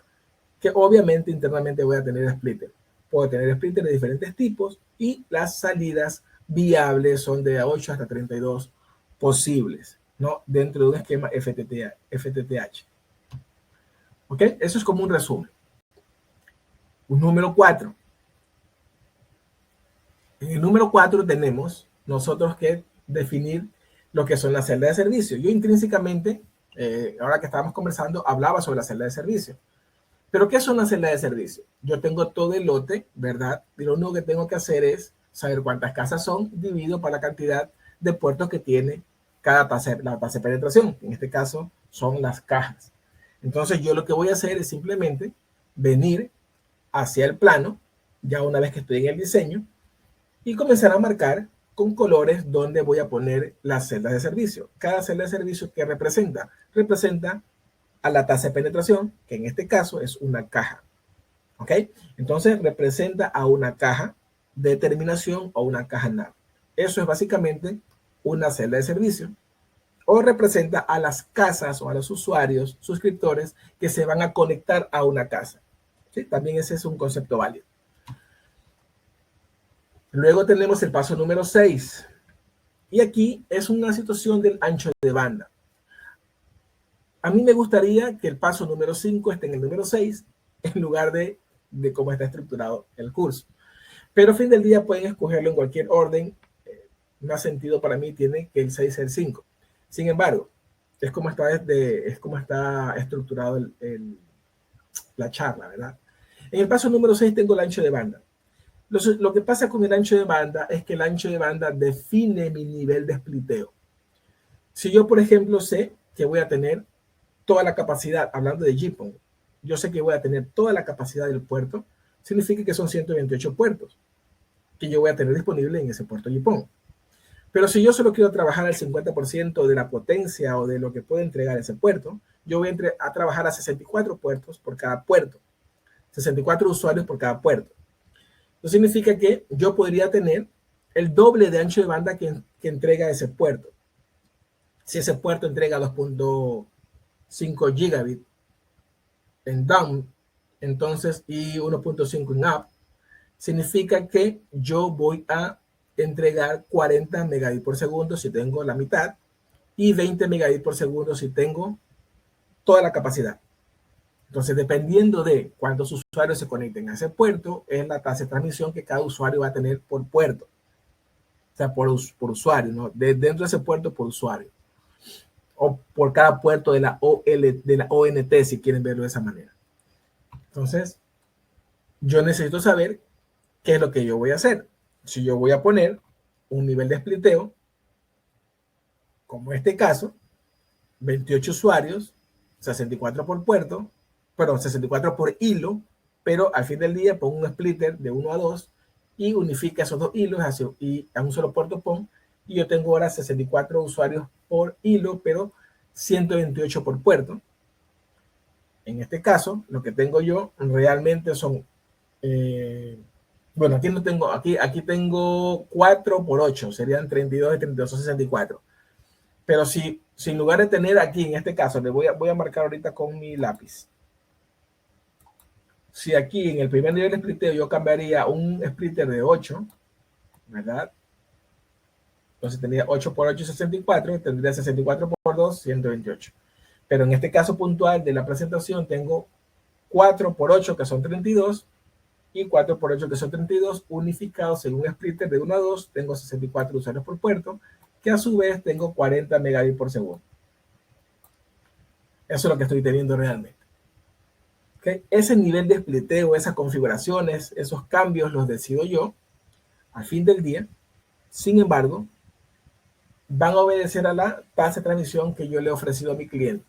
que obviamente internamente voy a tener splitter. Puedo tener splitter de diferentes tipos y las salidas viables son de 8 hasta 32 posibles, ¿no? Dentro de un esquema FTTH. ¿Ok? Eso es como un resumen. Un número 4. En el número 4 tenemos nosotros que definir lo que son las celdas de servicio. Yo intrínsecamente, ahora que estábamos conversando, hablaba sobre la celda de servicio. Pero ¿qué son las celdas de servicio? Yo tengo todo el lote, ¿verdad? Y lo único que tengo que hacer es saber cuántas casas son, dividido por la cantidad de puertos que tiene la tasa de penetración. En este caso son las cajas. Entonces yo lo que voy a hacer es simplemente venir hacia el plano, ya una vez que estoy en el diseño, y comenzar a marcar con colores donde voy a poner las celdas de servicio. Cada celda de servicio, ¿qué representa? Representa a la tasa de penetración, que en este caso es una caja. ¿Ok? Entonces representa a una caja de terminación o una caja NAV. Eso es básicamente una celda de servicio. O representa a las casas o a los usuarios, suscriptores, que se van a conectar a una casa. ¿Sí? También ese es un concepto válido. Luego tenemos el paso número 6. Y aquí es una situación del ancho de banda. A mí me gustaría que el paso número 5 esté en el número 6 en lugar de cómo está estructurado el curso. Pero a fin del día pueden escogerlo en cualquier orden. Más sentido para mí tiene que el 6 sea el 5. Sin embargo, es como está estructurado la charla, ¿verdad? En el paso número 6 tengo el ancho de banda. Lo que pasa con el ancho de banda es que el ancho de banda define mi nivel de spliteo. Si yo, por ejemplo, sé que voy a tener toda la capacidad, hablando de GPON, yo sé que voy a tener toda la capacidad del puerto, significa que son 128 puertos que yo voy a tener disponible en ese puerto GPON. Pero si yo solo quiero trabajar al 50% de la potencia o de lo que puede entregar ese puerto, yo voy a trabajar a 64 puertos por cada puerto, 64 usuarios por cada puerto. Eso significa que yo podría tener el doble de ancho de banda que entrega ese puerto. Si ese puerto entrega 2.5 gigabit en down, entonces, y 1.5 en up, significa que yo voy a entregar 40 megabits por segundo si tengo la mitad y 20 megabits por segundo si tengo toda la capacidad. Entonces, dependiendo de cuántos usuarios se conecten a ese puerto, es la tasa de transmisión que cada usuario va a tener por puerto. O sea, por usuario, ¿no? Dentro de ese puerto por usuario. O por cada puerto de la ONT, si quieren verlo de esa manera. Entonces, yo necesito saber qué es lo que yo voy a hacer. Si yo voy a poner un nivel de spliteo, como este caso, 28 usuarios, 64 por puerto, perdón, 64 por hilo, pero al fin del día pongo un splitter de 1 a 2 y unifica esos dos hilos y a un solo puerto PON, y yo tengo ahora 64 usuarios por hilo, pero 128 por puerto. En este caso, lo que tengo yo realmente son, bueno, aquí no tengo, aquí tengo 4 por 8, serían 32 y 32, 64. Pero si en lugar de tener aquí, en este caso, le voy a marcar ahorita con mi lápiz. Si aquí en el primer nivel de splitteo yo cambiaría un splitter de 8, ¿verdad? Entonces tendría 8 por 8, 64, tendría 64 por 2, 128. Pero en este caso puntual de la presentación tengo 4 por 8, que son 32, y 4 por 8, que son 32, unificados en un splitter de 1 a 2, tengo 64 usuarios por puerto, que a su vez tengo 40 megabits por segundo. Eso es lo que estoy teniendo realmente. ¿Okay? Ese nivel de splitteo, esas configuraciones, esos cambios los decido yo al fin del día. Sin embargo, van a obedecer a la tasa de transmisión que yo le he ofrecido a mi cliente.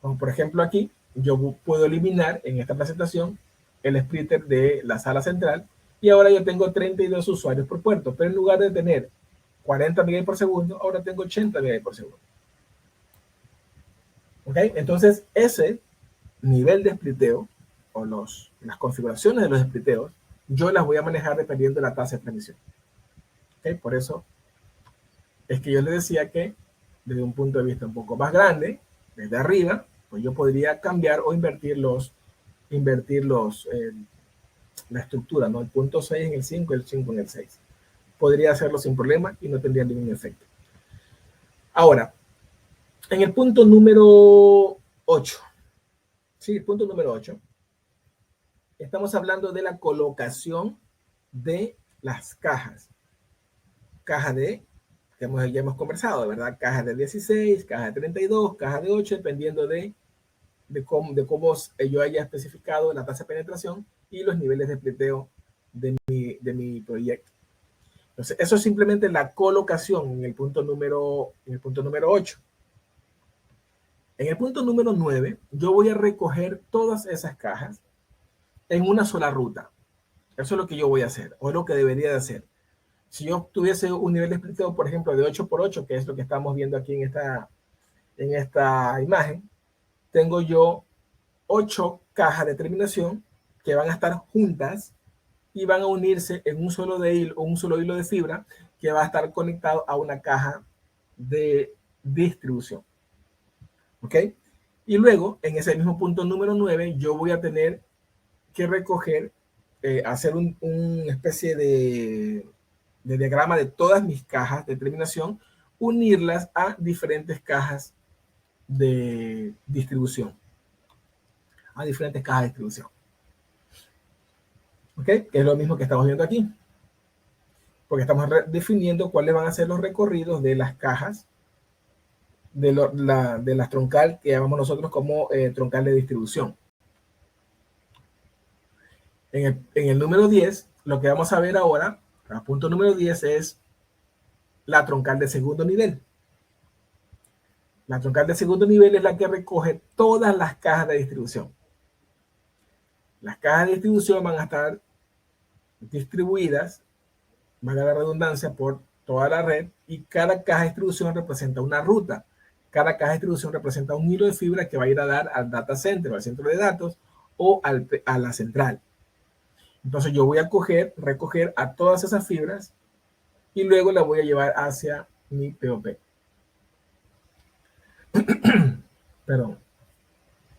Como por ejemplo aquí, yo puedo eliminar en esta presentación el splitter de la sala central y ahora yo tengo 32 usuarios por puerto, pero en lugar de tener 40 megabits por segundo, ahora tengo 80 megabits por segundo. ¿Ok? Entonces, ese nivel de splitteo o las configuraciones de los splitteos, yo las voy a manejar dependiendo de la tasa de transmisión. ¿Ok? Por eso es que yo les decía que desde un punto de vista un poco más grande, desde arriba, pues yo podría cambiar o invertir la estructura, ¿no? El punto 6 en el 5, el 5 en el 6. Podría hacerlo sin problema y no tendría ningún efecto. Ahora, en el punto número 8, sí, el punto número 8, estamos hablando de la colocación de las cajas. Caja de, que ya hemos conversado, ¿verdad? Caja de 16, caja de 32, caja de 8, dependiendo de cómo yo haya especificado la tasa de penetración y los niveles de splitteo de mi proyecto. Entonces, eso es simplemente la colocación en el punto número 8. En el punto número 9, yo voy a recoger todas esas cajas en una sola ruta. Eso es lo que yo voy a hacer, o es lo que debería de hacer. Si yo tuviese un nivel de splitteo, por ejemplo, de 8 por 8, que es lo que estamos viendo aquí en esta imagen, tengo yo 8 cajas de terminación que van a estar juntas y van a unirse en un solo hilo de fibra que va a estar conectado a una caja de distribución. ¿Ok? Y luego, en ese mismo punto número 9, yo voy a tener que recoger, hacer una especie de diagrama de todas mis cajas de terminación, unirlas a diferentes cajas de distribución. ¿Ok? Que es lo mismo que estamos viendo aquí. Porque estamos definiendo cuáles van a ser los recorridos de las cajas de las troncal que llamamos nosotros como troncal de distribución. En el número 10, lo que vamos a ver ahora, el punto número 10 es la troncal de segundo nivel. La troncal de segundo nivel es la que recoge todas las cajas de distribución. Las cajas de distribución van a estar distribuidas, valga la redundancia, por toda la red y cada caja de distribución representa una ruta. Cada caja de distribución representa un hilo de fibra que va a ir a dar al data center, al centro de datos o a la central. Entonces yo voy a recoger a todas esas fibras y luego las voy a llevar hacia mi POP. Perdón.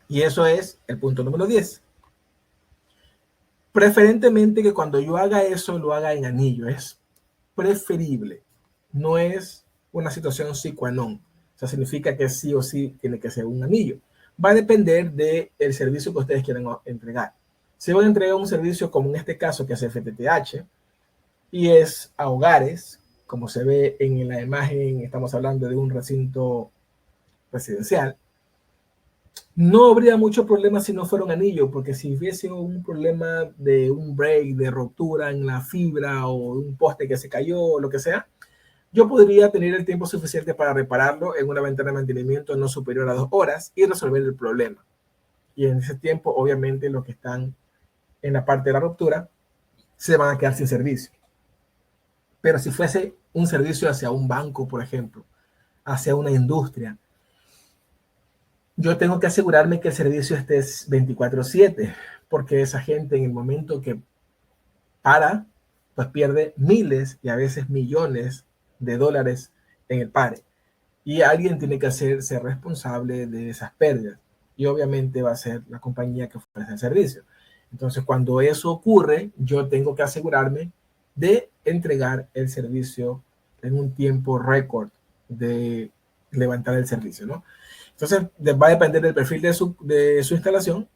Y eso es el punto número 10. Preferentemente que cuando yo haga eso, lo haga en anillo. Es preferible. No es una situación sine qua non. O sea, significa que sí o sí tiene que ser un anillo. Va a depender del servicio que ustedes quieran entregar. Si van a entregar un servicio como en este caso, que es FTTH, y es a hogares, como se ve en la imagen, estamos hablando de un recinto residencial, no habría mucho problema si no fuera un anillo, porque si hubiese un problema de un break, de ruptura en la fibra o un poste que se cayó o lo que sea, yo podría tener el tiempo suficiente para repararlo en una ventana de mantenimiento no superior a 2 horas y resolver el problema. Y en ese tiempo, obviamente, los que están en la parte de la ruptura se van a quedar sin servicio. Pero si fuese un servicio hacia un banco, por ejemplo, hacia una industria, yo tengo que asegurarme que el servicio esté 24/7, porque esa gente en el momento que para, pues pierde miles y a veces millones de dólares en el pare. Y alguien tiene que hacerse responsable de esas pérdidas. Y obviamente va a ser la compañía que ofrece el servicio. Entonces, cuando eso ocurre, yo tengo que asegurarme de entregar el servicio en un tiempo récord de levantar el servicio, ¿no? Entonces, va a depender del perfil de su instalación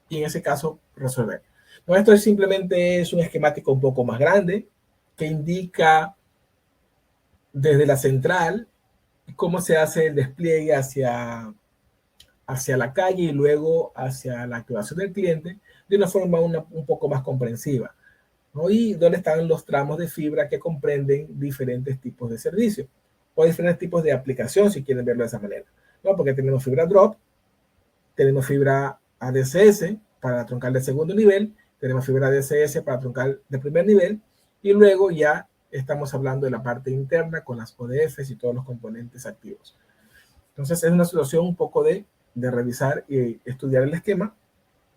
y en ese caso resolver. No, esto es simplemente es un esquemático un poco más grande que indica desde la central cómo se hace el despliegue hacia la calle y luego hacia la activación del cliente de una forma un poco más comprensiva, ¿no? Y donde están los tramos de fibra que comprenden diferentes tipos de servicios o diferentes tipos de aplicación, si quieren verlo de esa manera, ¿no? Porque tenemos fibra drop, tenemos fibra ADSS para troncal de segundo nivel, tenemos fibra ADSS para troncal de primer nivel, y luego ya estamos hablando de la parte interna con las ODFs y todos los componentes activos. Entonces es una situación un poco de revisar y estudiar el esquema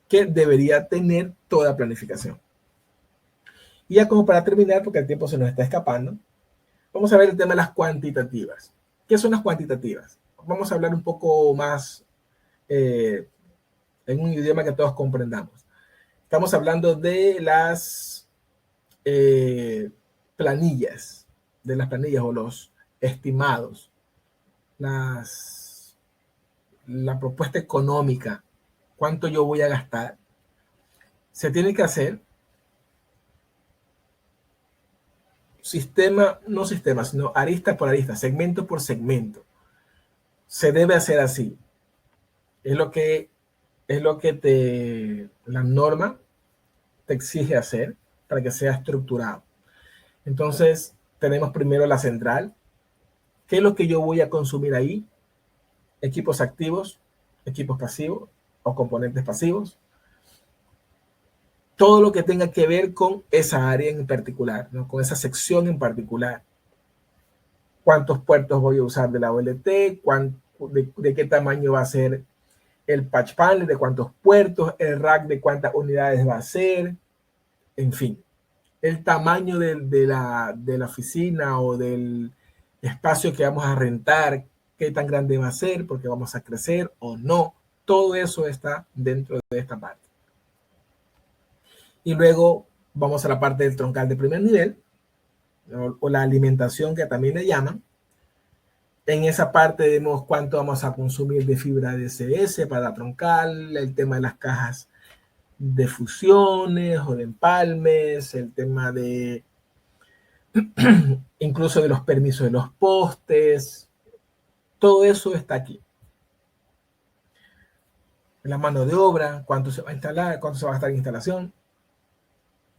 que debería tener toda planificación. Y ya como para terminar, porque el tiempo se nos está escapando, vamos a ver el tema de las cuantitativas. ¿Qué son las cuantitativas? Vamos a hablar un poco más en un idioma que todos comprendamos. Estamos hablando de las planillas o los estimados, la propuesta económica, cuánto yo voy a gastar. Se tiene que hacer sino arista por arista, segmento por segmento. Se debe hacer así. Es lo que la norma te exige hacer para que sea estructurado. Entonces, tenemos primero la central. ¿Qué es lo que yo voy a consumir ahí? Equipos activos, equipos pasivos o componentes pasivos. Todo lo que tenga que ver con esa área en particular, ¿no? Con esa sección en particular. ¿Cuántos puertos voy a usar de la OLT? ¿De qué tamaño va a ser el patch panel? ¿De cuántos puertos? ¿El rack de cuántas unidades va a ser? En fin, el tamaño de la oficina o del espacio que vamos a rentar, qué tan grande va a ser, porque vamos a crecer o no. Todo eso está dentro de esta parte. Y luego vamos a la parte del troncal de primer nivel, o la alimentación que también le llaman. En esa parte vemos cuánto vamos a consumir de fibra DSS para troncal, el tema de las cajas de fusiones o de empalmes, el tema de incluso de los permisos de los postes, todo eso está aquí. La mano de obra, cuánto se va a instalar, cuánto se va a gastar en instalación,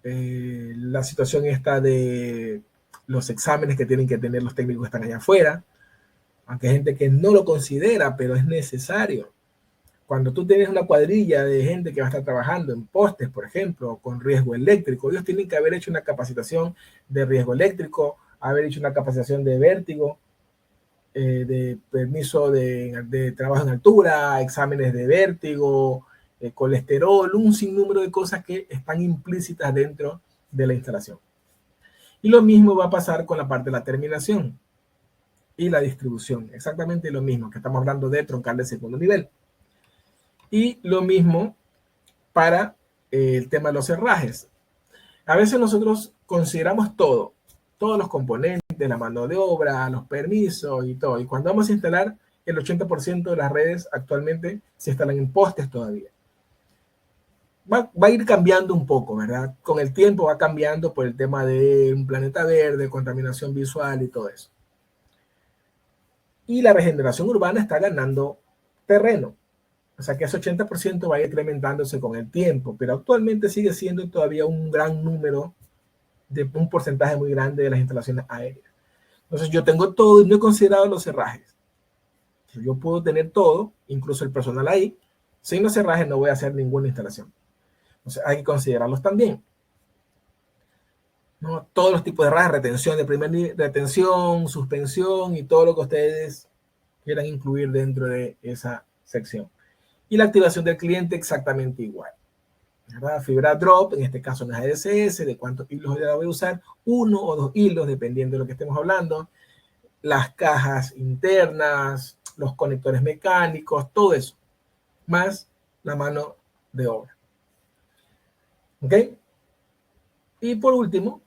la situación esta de los exámenes que tienen que tener los técnicos que están allá afuera, aunque hay gente que no lo considera, pero es necesario. Cuando tú tienes una cuadrilla de gente que va a estar trabajando en postes, por ejemplo, con riesgo eléctrico, ellos tienen que haber hecho una capacitación de riesgo eléctrico, haber hecho una capacitación de vértigo, de permiso de trabajo en altura, exámenes de vértigo, colesterol, un sinnúmero de cosas que están implícitas dentro de la instalación. Y lo mismo va a pasar con la parte de la terminación y la distribución. Exactamente lo mismo, que estamos hablando de troncal de segundo nivel. Y lo mismo para el tema de los herrajes. A veces nosotros consideramos todos los componentes, la mano de obra, los permisos y todo. Y cuando vamos a instalar, el 80% de las redes actualmente se instalan en postes todavía. Va a ir cambiando un poco, ¿verdad? Con el tiempo va cambiando por el tema de un planeta verde, contaminación visual y todo eso. Y la regeneración urbana está ganando terreno. O sea que ese 80% va a ir incrementándose con el tiempo, pero actualmente sigue siendo todavía un gran número, de un porcentaje muy grande de las instalaciones aéreas. Entonces yo tengo todo y no he considerado los cerrajes. Yo puedo tener todo, incluso el personal ahí. Sin los cerrajes no voy a hacer ninguna instalación. Entonces hay que considerarlos también, ¿no? Todos los tipos de herrajes, retención de primer nivel, retención, suspensión y todo lo que ustedes quieran incluir dentro de esa sección. Y la activación del cliente exactamente igual, ¿verdad? Fibra drop, en este caso no es ADSS, de cuántos hilos ya voy a usar, 1 o 2 hilos, dependiendo de lo que estemos hablando, las cajas internas, los conectores mecánicos, todo eso, más la mano de obra. ¿Ok? Y por último,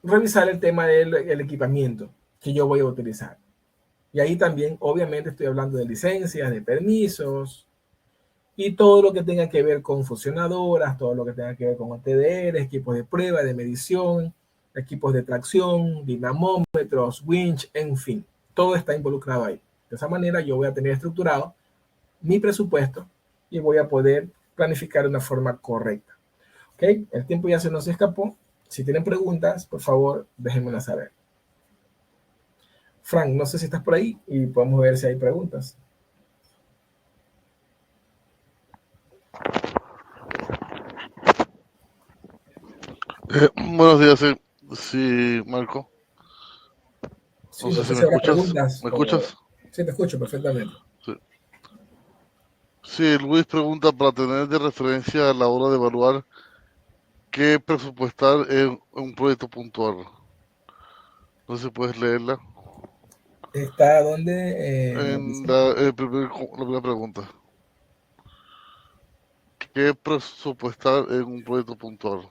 revisar el tema del equipamiento que yo voy a utilizar. Y ahí también, obviamente, estoy hablando de licencias, de permisos y todo lo que tenga que ver con fusionadoras, todo lo que tenga que ver con OTDR, equipos de prueba, de medición, equipos de tracción, dinamómetros, winch, en fin, todo está involucrado ahí. De esa manera yo voy a tener estructurado mi presupuesto y voy a poder planificar de una forma correcta. ¿Ok? El tiempo ya se nos escapó. Si tienen preguntas, por favor, déjenmela saber. Frank, no sé si estás por ahí y podemos ver si hay preguntas. Buenos días, sí, Marco. Sí, No no sé sé si me si habrá escuchas. preguntas. ¿Me O... escuchas? Sí, te escucho perfectamente. Sí. Sí, Luis pregunta para tener de referencia a la hora de evaluar qué presupuestar en un proyecto puntual. No sé si puedes leerla. ¿Está donde nos En dice? la primera pregunta. ¿Qué presupuestar en un proyecto puntual?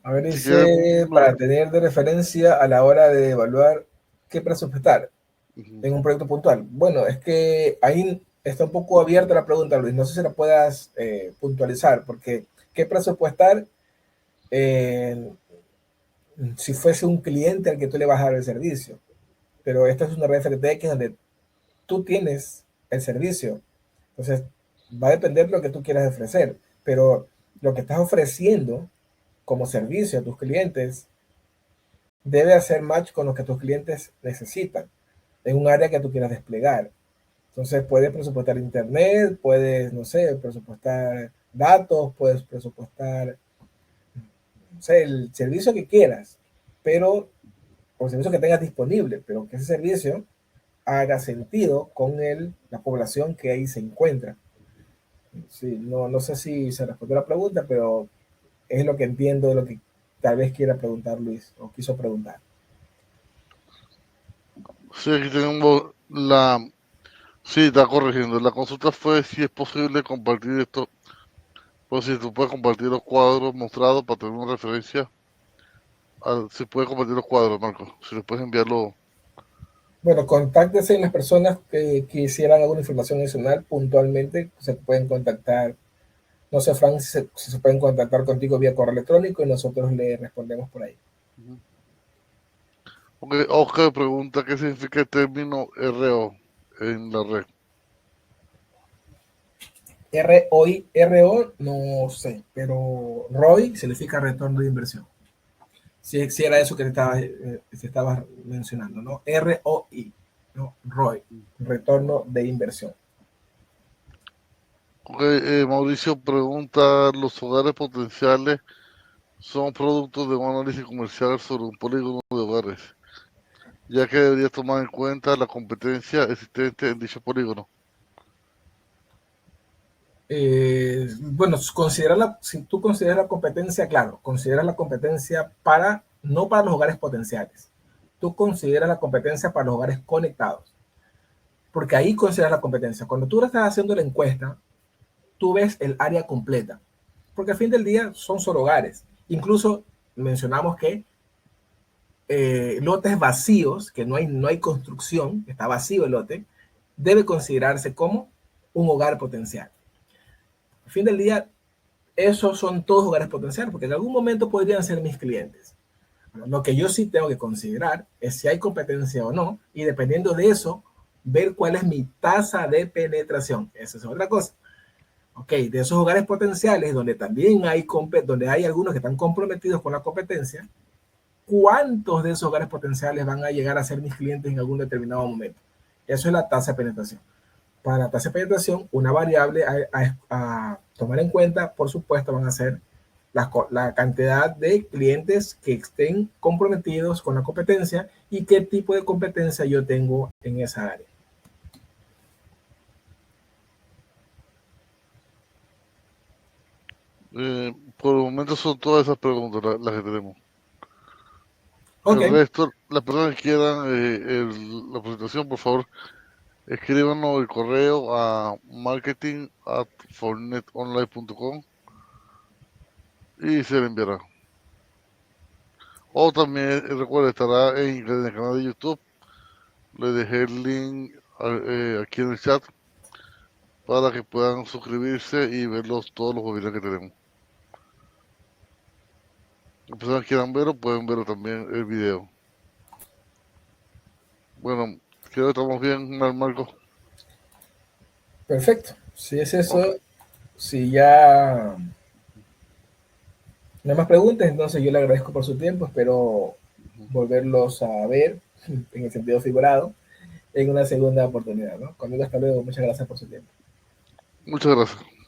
A ver, Si quieres, dice, para tener de referencia a la hora de evaluar qué presupuestar en un proyecto puntual. Bueno, es que ahí está un poco abierta la pregunta, Luis. No sé si la puedas puntualizar, porque qué presupuestar si fuese un cliente al que tú le vas a dar el servicio. Pero esto es una red FTTX donde tú tienes el servicio. Entonces, va a depender de lo que tú quieras ofrecer. Pero lo que estás ofreciendo como servicio a tus clientes debe hacer match con lo que tus clientes necesitan en un área que tú quieras desplegar. Entonces, puedes presupuestar internet, puedes, no sé, presupuestar datos, puedes presupuestar, no sé, el servicio que quieras, pero o el servicio que tengas disponible, pero que ese servicio haga sentido con la población que ahí se encuentra. Sí, no, no sé si se respondió la pregunta, pero es lo que entiendo de lo que tal vez quiera preguntar Luis o quiso preguntar. sí, aquí tenemos la... Sí, está corrigiendo. La consulta fue si es posible compartir esto. Pues si tú puedes compartir los cuadros mostrados para tener una referencia. Si puedes compartir los cuadros, Marco. Si les puedes enviarlo. Bueno, contáctese en las personas que quisieran alguna información adicional puntualmente, se pueden contactar. No sé, Frank, si se pueden contactar contigo vía correo electrónico y nosotros le respondemos por ahí. Okay, Oscar pregunta qué significa el término RO en la red. RO no sé, pero ROI significa retorno de inversión. Si era eso que te estabas mencionando, ¿no? ROI, ¿no? ROI, retorno de inversión. Okay, Mauricio pregunta, ¿los hogares potenciales son productos de un análisis comercial sobre un polígono de hogares, ya que debería tomar en cuenta la competencia existente en dicho polígono? Bueno, si tú consideras la competencia, claro, consideras la competencia no para los hogares potenciales, tú consideras la competencia para los hogares conectados, porque ahí consideras la competencia. Cuando tú estás haciendo la encuesta, tú ves el área completa, porque al fin del día son solo hogares. Incluso mencionamos que lotes vacíos, que no hay construcción, está vacío el lote, debe considerarse como un hogar potencial. Al fin del día, esos son todos hogares potenciales, porque en algún momento podrían ser mis clientes. Lo que yo sí tengo que considerar es si hay competencia o no, y dependiendo de eso, ver cuál es mi tasa de penetración. Esa es otra cosa. Ok, de esos hogares potenciales, donde también donde hay algunos que están comprometidos con la competencia, ¿cuántos de esos hogares potenciales van a llegar a ser mis clientes en algún determinado momento? Eso es la tasa de penetración. Para la tasa de penetración, una variable a tomar en cuenta, por supuesto, van a ser la cantidad de clientes que estén comprometidos con la competencia y qué tipo de competencia yo tengo en esa área. Por el momento son todas esas preguntas las que tenemos. Ok, El resto, las personas que quieran la presentación, por favor, escríbanos el correo a marketing@fornetonline.com y se le enviará. O también, recuerda, estará en el canal de YouTube. Le dejé el link aquí en el chat para que puedan suscribirse y ver todos los webinars que tenemos. Las personas que quieran verlo, pueden verlo también el video. Bueno, creo que estamos bien, Marco. perfecto. Si es Ok. eso, si ya no hay más preguntas, entonces yo le agradezco por su tiempo. Espero volverlos a ver en el sentido figurado en una segunda oportunidad, ¿no? Conmigo hasta luego. Muchas gracias por su tiempo. Muchas gracias.